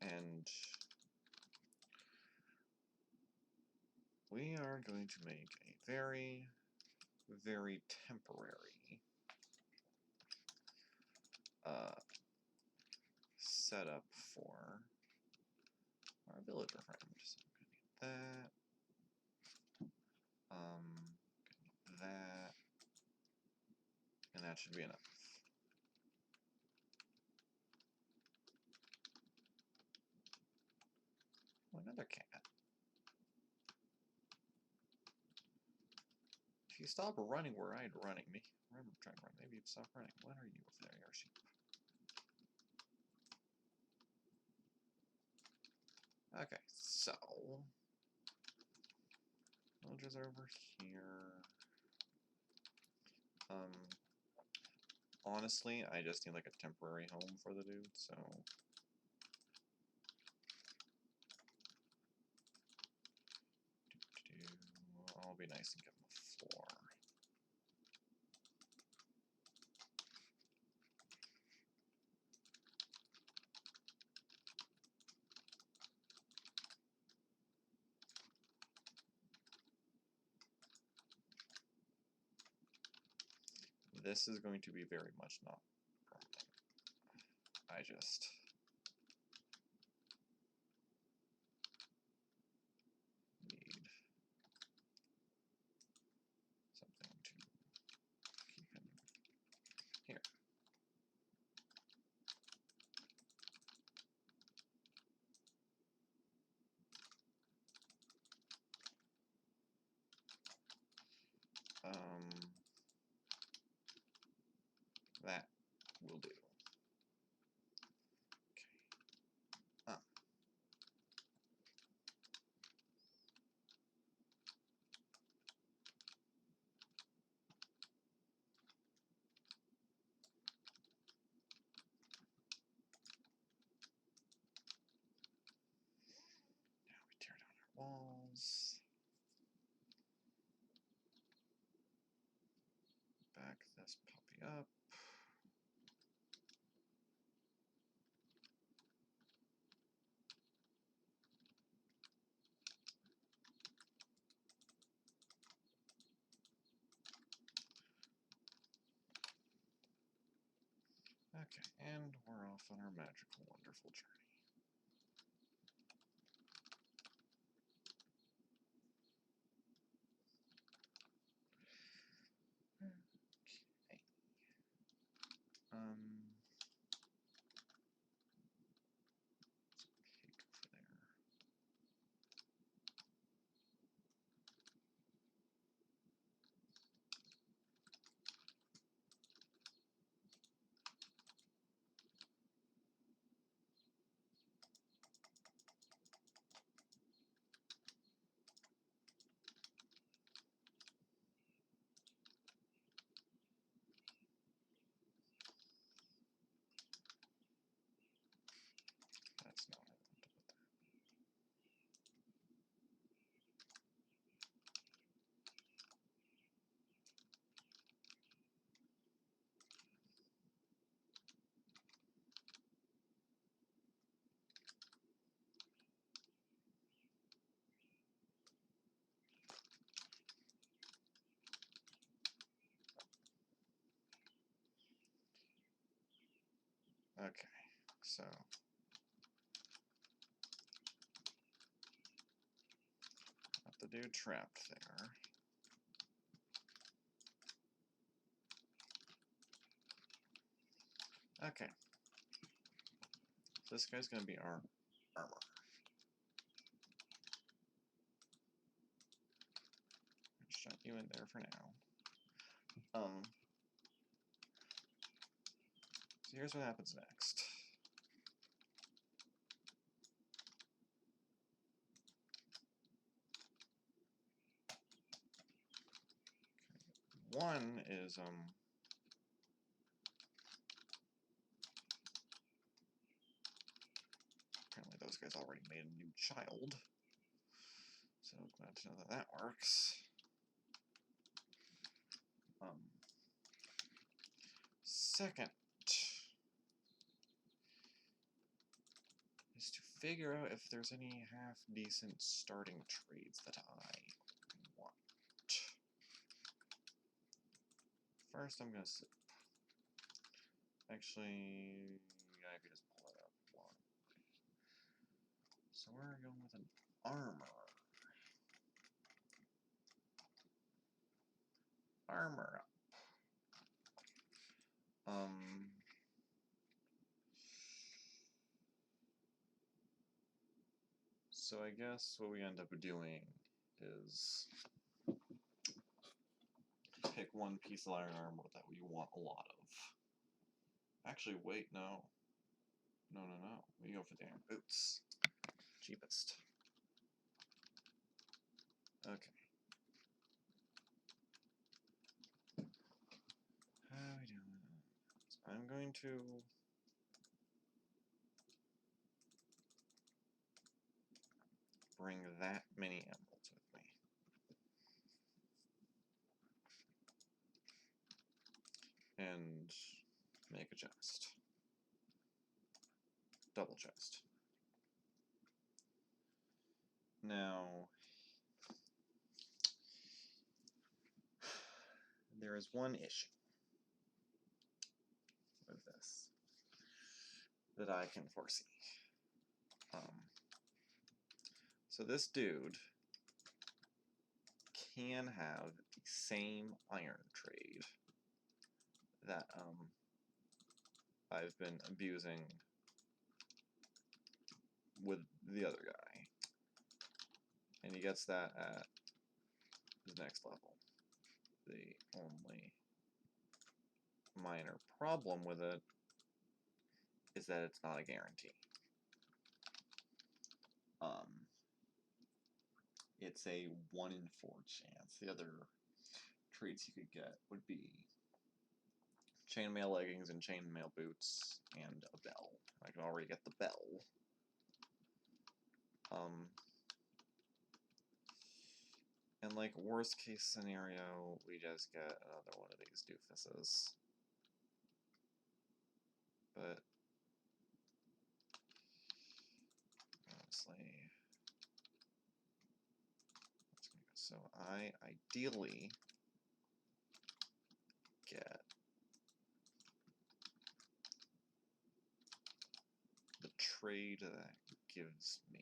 And we are going to make a very, very temporary setup for our villager friend. So I'm gonna need that. That. And that should be enough. Oh, another cat. If you stop running where I'd running, me. I'm trying to run. Maybe you'd stop running. What are you over there, your sheep? Okay, so villagers are over here. Honestly, I just need like a temporary home for the dude, so I'll be nice and give him a floor. this is going to be very much not permanent. I just need something to keep him here. That will do. Okay. Now we tear down our walls. Back this puppy up. Okay, and we're off on our magical, wonderful journey. Okay. Peek over there. That's not what I want to put there. Okay, so got the dude trapped there. Okay. So this guy's gonna be our armor. Shut you in there for now. So here's what happens next. Okay. One is apparently those guys already made a new child. So glad to know that that works. Second is to figure out if there's any half-decent starting trades that I want. First, I'm gonna actually, I could just pull it up. So we're going with an armor. Armor up. So I guess what we end up doing is pick one piece of iron armor that we want a lot of. Actually, wait, no. No. We go for the iron boots. Cheapest. Okay. How are we doing? So I'm going to bring that many emeralds with me. And make a chest. Double chest. Now, there is one issue. this that I can foresee. So this dude can have the same iron trade that I've been abusing with the other guy. And he gets that at the next level. The only minor problem with it is that it's not a guarantee. It's a 1 in 4 chance. The other traits you could get would be chainmail leggings and chainmail boots and a bell. I can already get the bell. And like worst case scenario, we just get another one of these doofuses. But honestly, so I ideally get the trade that gives me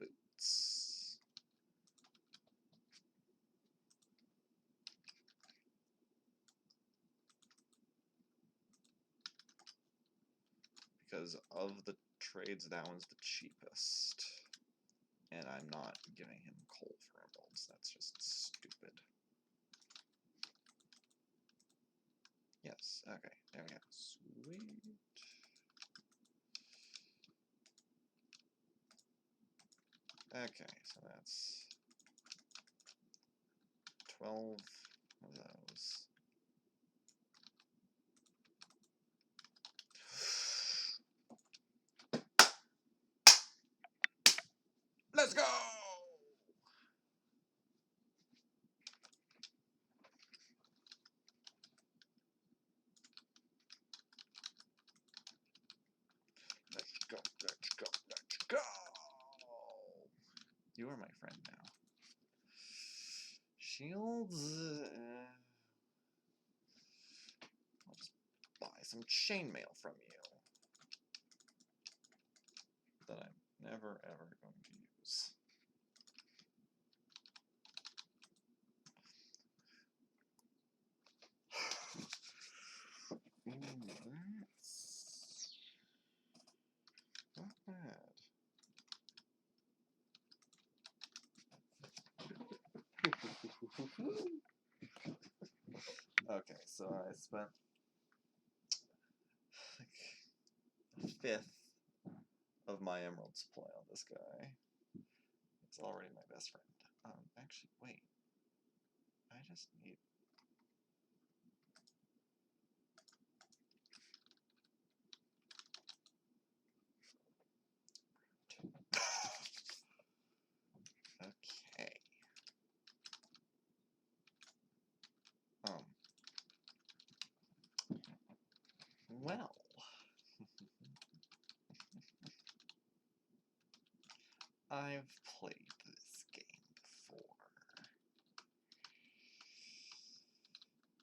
boots. Because of the trades, that one's the cheapest. And I'm not giving him coal for emeralds. That's just stupid. Yes, okay, there we go. Sweet. Okay, so that's 12 of those. Let's go! Let's go, let's go, let's go! You are my friend now. Shields. I'll just buy some chainmail from you that I'm never ever going to use. That's not bad. Okay, so I spent like a fifth of my emerald supply on this guy. It's already my best friend. Actually, wait. I just need... Okay. Well. I've played this game before.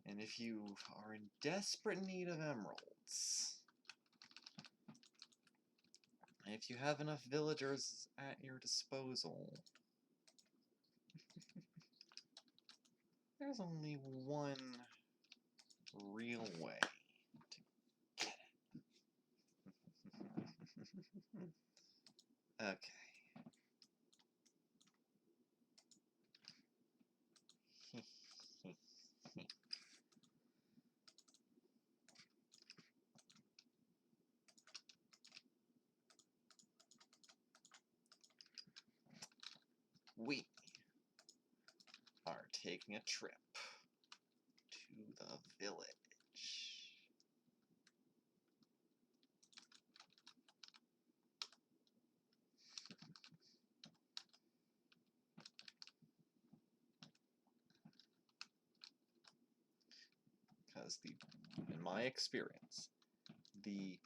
And if you are in desperate need of emeralds, and if you have enough villagers at your disposal, there's only one real way to get it. Okay. We are taking a trip to the village. Because in my experience, the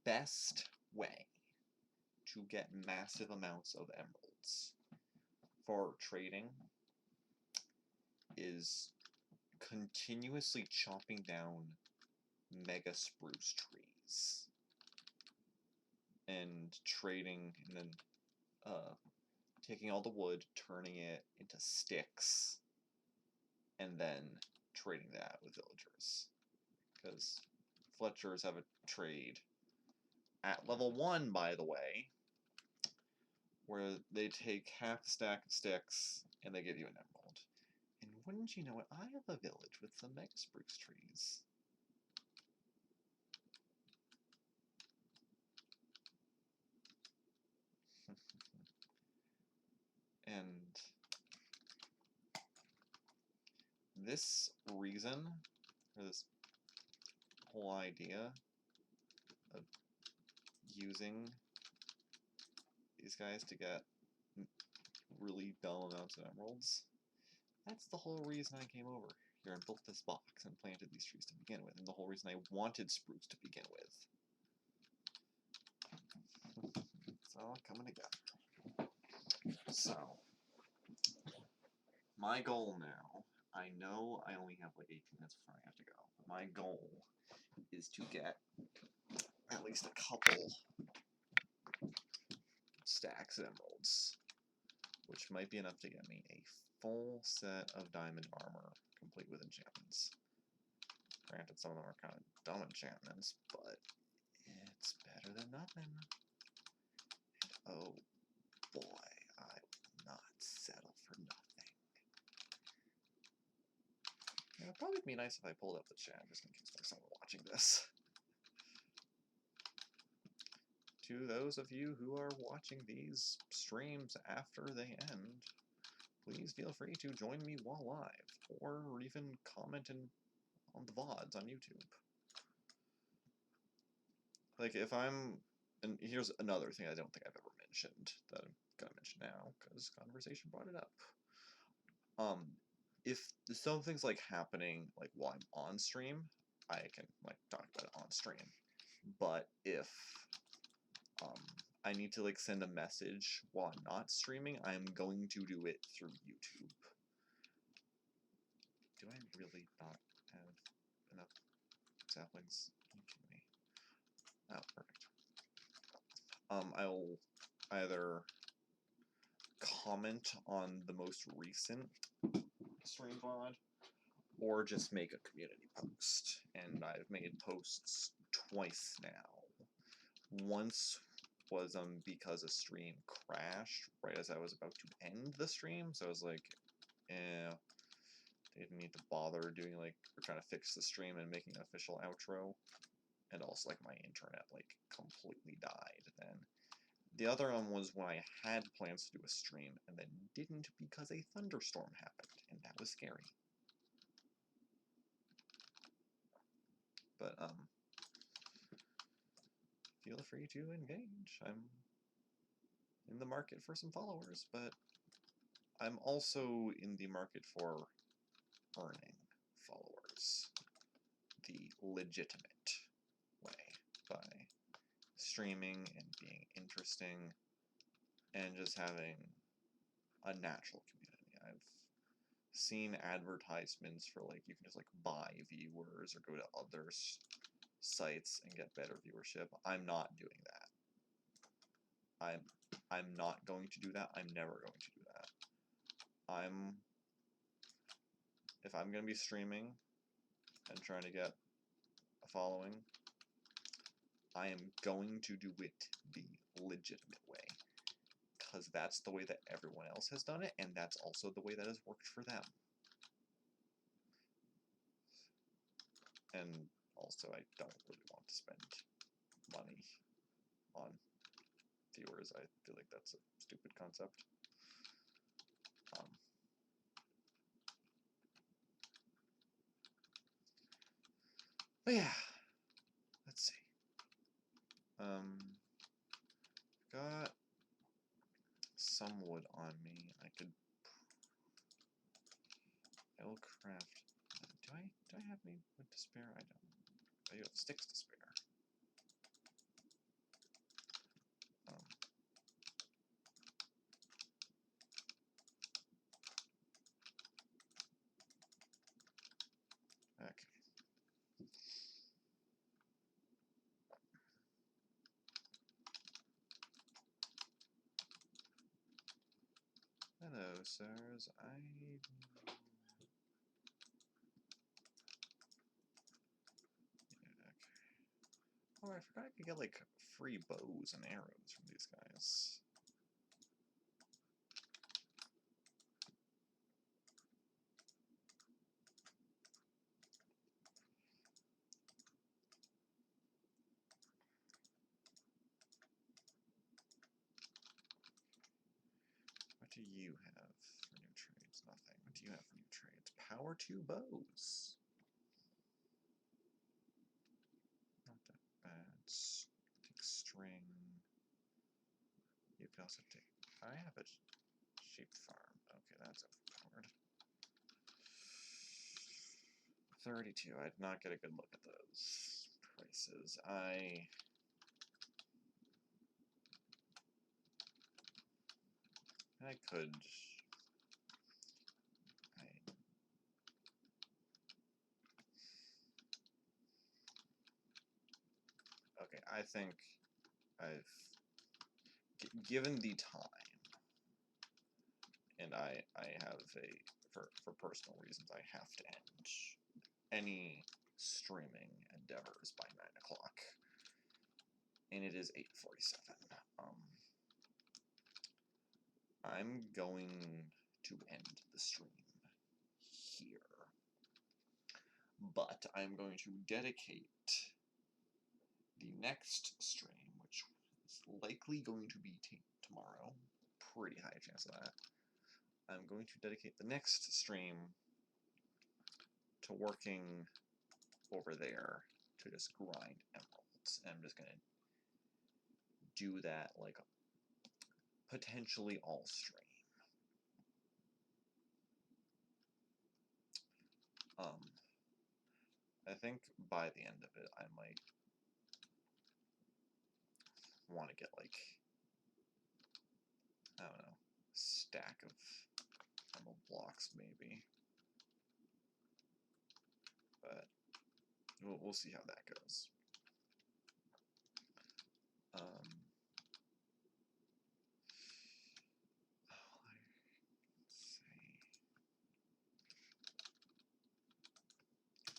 best way to get massive amounts of emeralds for trading is continuously chopping down mega spruce trees and trading, and then taking all the wood, turning it into sticks, and then trading that with villagers. Because Fletchers have a trade at level 1, by the way, where they take half a stack of sticks and they give you an emerald. And wouldn't you know it, I have a village with some mega spruce trees. And this reason, or this whole idea of using these guys to get really dumb amounts of emeralds, that's the whole reason I came over here and built this box and planted these trees to begin with, and the whole reason I wanted spruce to begin with. It's all coming together. So, my goal now, I know I only have like 18 minutes before I have to go, but my goal is to get at least a couple stacks of emeralds, which might be enough to get me a full set of diamond armor, complete with enchantments. Granted, some of them are kind of dumb enchantments, but it's better than nothing. And oh boy, I will not settle for nothing. It would probably be nice if I pulled up the chat, just in case there's someone watching this. To those of you who are watching these streams after they end, please feel free to join me while live, or even comment on the VODs on YouTube. Like, if I'm... And here's another thing I don't think I've ever mentioned, that I'm gonna mention now, because conversation brought it up. If something's, like, happening, like, while I'm on stream, I can, like, talk about it on stream. But if I need to, like, send a message while I'm not streaming, I'm going to do it through YouTube. Do I really not have enough saplings? Are you kidding me? Oh, perfect. I'll either comment on the most recent stream VOD, or just make a community post. And I've made posts twice now. Once was because a stream crashed right as I was about to end the stream, so I was like, didn't need to bother doing, like, or trying to fix the stream and making an official outro. And also, like, my internet, like, completely died then. The other one was when I had plans to do a stream and then didn't because a thunderstorm happened, and that was scary. But, feel free to engage. I'm in the market for some followers, but I'm also in the market for earning followers the legitimate way, by streaming and being interesting and just having a natural community. I've seen advertisements for, like, you can just, like, buy viewers or go to other sites and get better viewership. I'm not doing that. I'm not going to do that. I'm never going to do that. If I'm going to be streaming and trying to get a following, I am going to do it the legitimate way, because that's the way that everyone else has done it, and that's also the way that has worked for them. And also, I don't really want to spend money on viewers. I feel like that's a stupid concept. But yeah, let's see. Got some wood on me. I will craft. Do I have any wood to spare? I don't. I have sticks to spare. Okay. producers. Oh, I forgot I could get, like, free bows and arrows from these guys. What do you have for new trades? Nothing. What do you have for new trades? Power 2 bows. Not that bad. Take string. You can also take... I have a sheep farm. Okay, that's overpowered. 32. I did not get a good look at those prices. I could... Okay, I think I've... given the time, and I have a... For personal reasons, I have to end any streaming endeavors by 9 o'clock. And it is 8:47. I'm going to end the stream here. But I'm going to dedicate the next stream, which is likely going to be tomorrow. Pretty high chance of that. I'm going to dedicate the next stream to working over there to just grind emeralds. And I'm just going to do that like potentially all stream. I think by the end of it, I might want to get like, I don't know, a stack of emerald blocks maybe. But we'll see how that goes.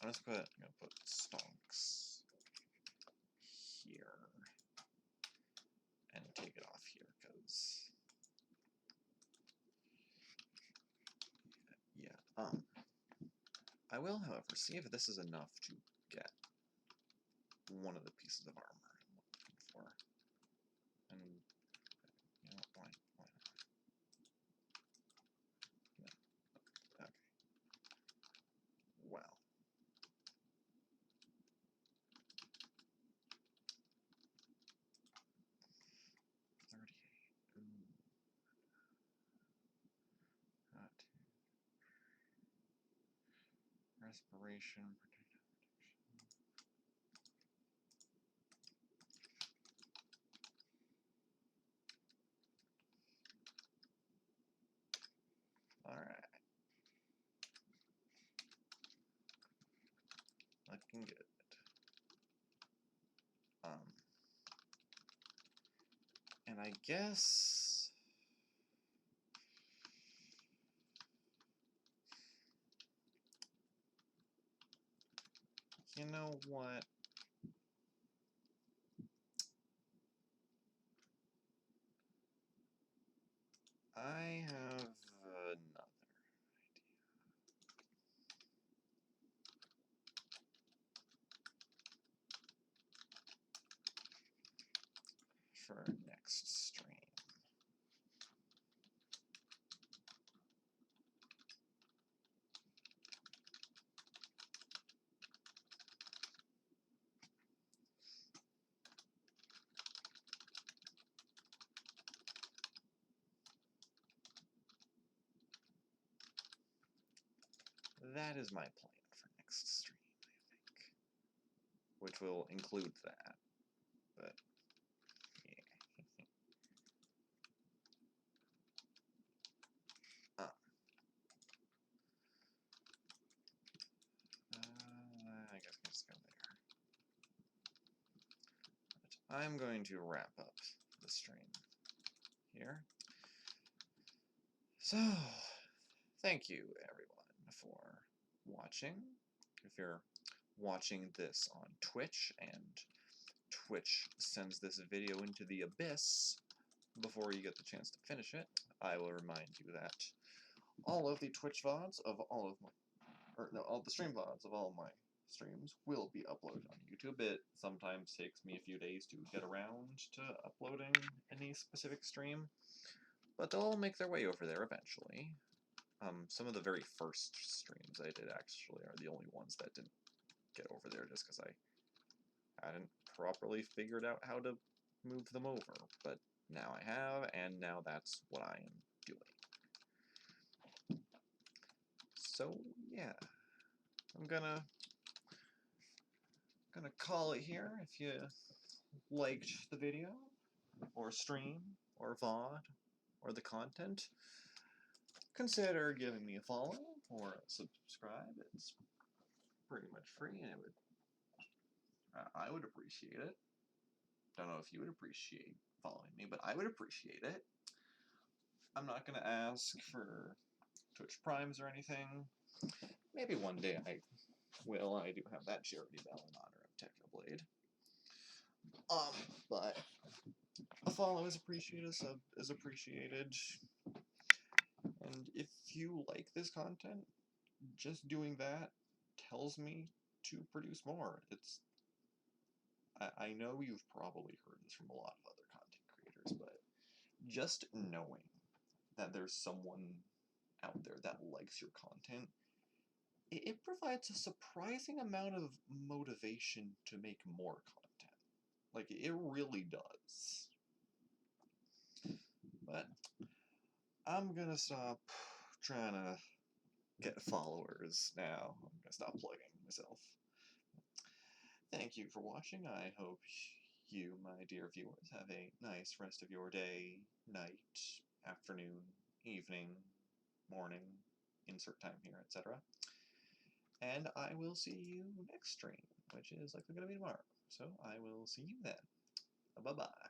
I'm just gonna put stonks here and take it off here because yeah. I will, however, see if this is enough to get one of the pieces of armor I'm looking for. And you know, why not? No. Okay. Well. Respiration, alright. Looking good. And I guess you know what? I have another idea. For next stream. That is my plan for next stream, I think. Which will include that. But, yeah. I guess I'll just go there. But I'm going to wrap up the stream here. So, thank you everyone for watching. If you're watching this on Twitch and Twitch sends this video into the abyss before you get the chance to finish it, I will remind you that all of the Twitch VODs of all of my, or no, all the stream VODs of all my streams will be uploaded on YouTube. It sometimes takes me a few days to get around to uploading any specific stream, but they'll all make their way over there eventually. Some of the very first streams I did actually are the only ones that didn't get over there just because I hadn't properly figured out how to move them over, but now I have, and now that's what I am doing. So yeah, I'm gonna call it here. If you liked the video, or stream, or VOD, or the content, consider giving me a follow or a subscribe. It's pretty much free, and I would appreciate it. Don't know if you would appreciate following me, but I would appreciate it. I'm not gonna ask for Twitch Primes or anything. Maybe one day I will. I do have that charity bell in honor of Technoblade. But a follow is appreciated, a sub is appreciated. And if you like this content, just doing that tells me to produce more. I know you've probably heard this from a lot of other content creators, but just knowing that there's someone out there that likes your content, it provides a surprising amount of motivation to make more content. Like, it really does. But I'm gonna stop trying to get followers now. I'm gonna stop plugging myself. Thank you for watching. I hope you, my dear viewers, have a nice rest of your day, night, afternoon, evening, morning, insert time here, etc. And I will see you next stream, which is likely going to be tomorrow. So I will see you then. Bye-bye.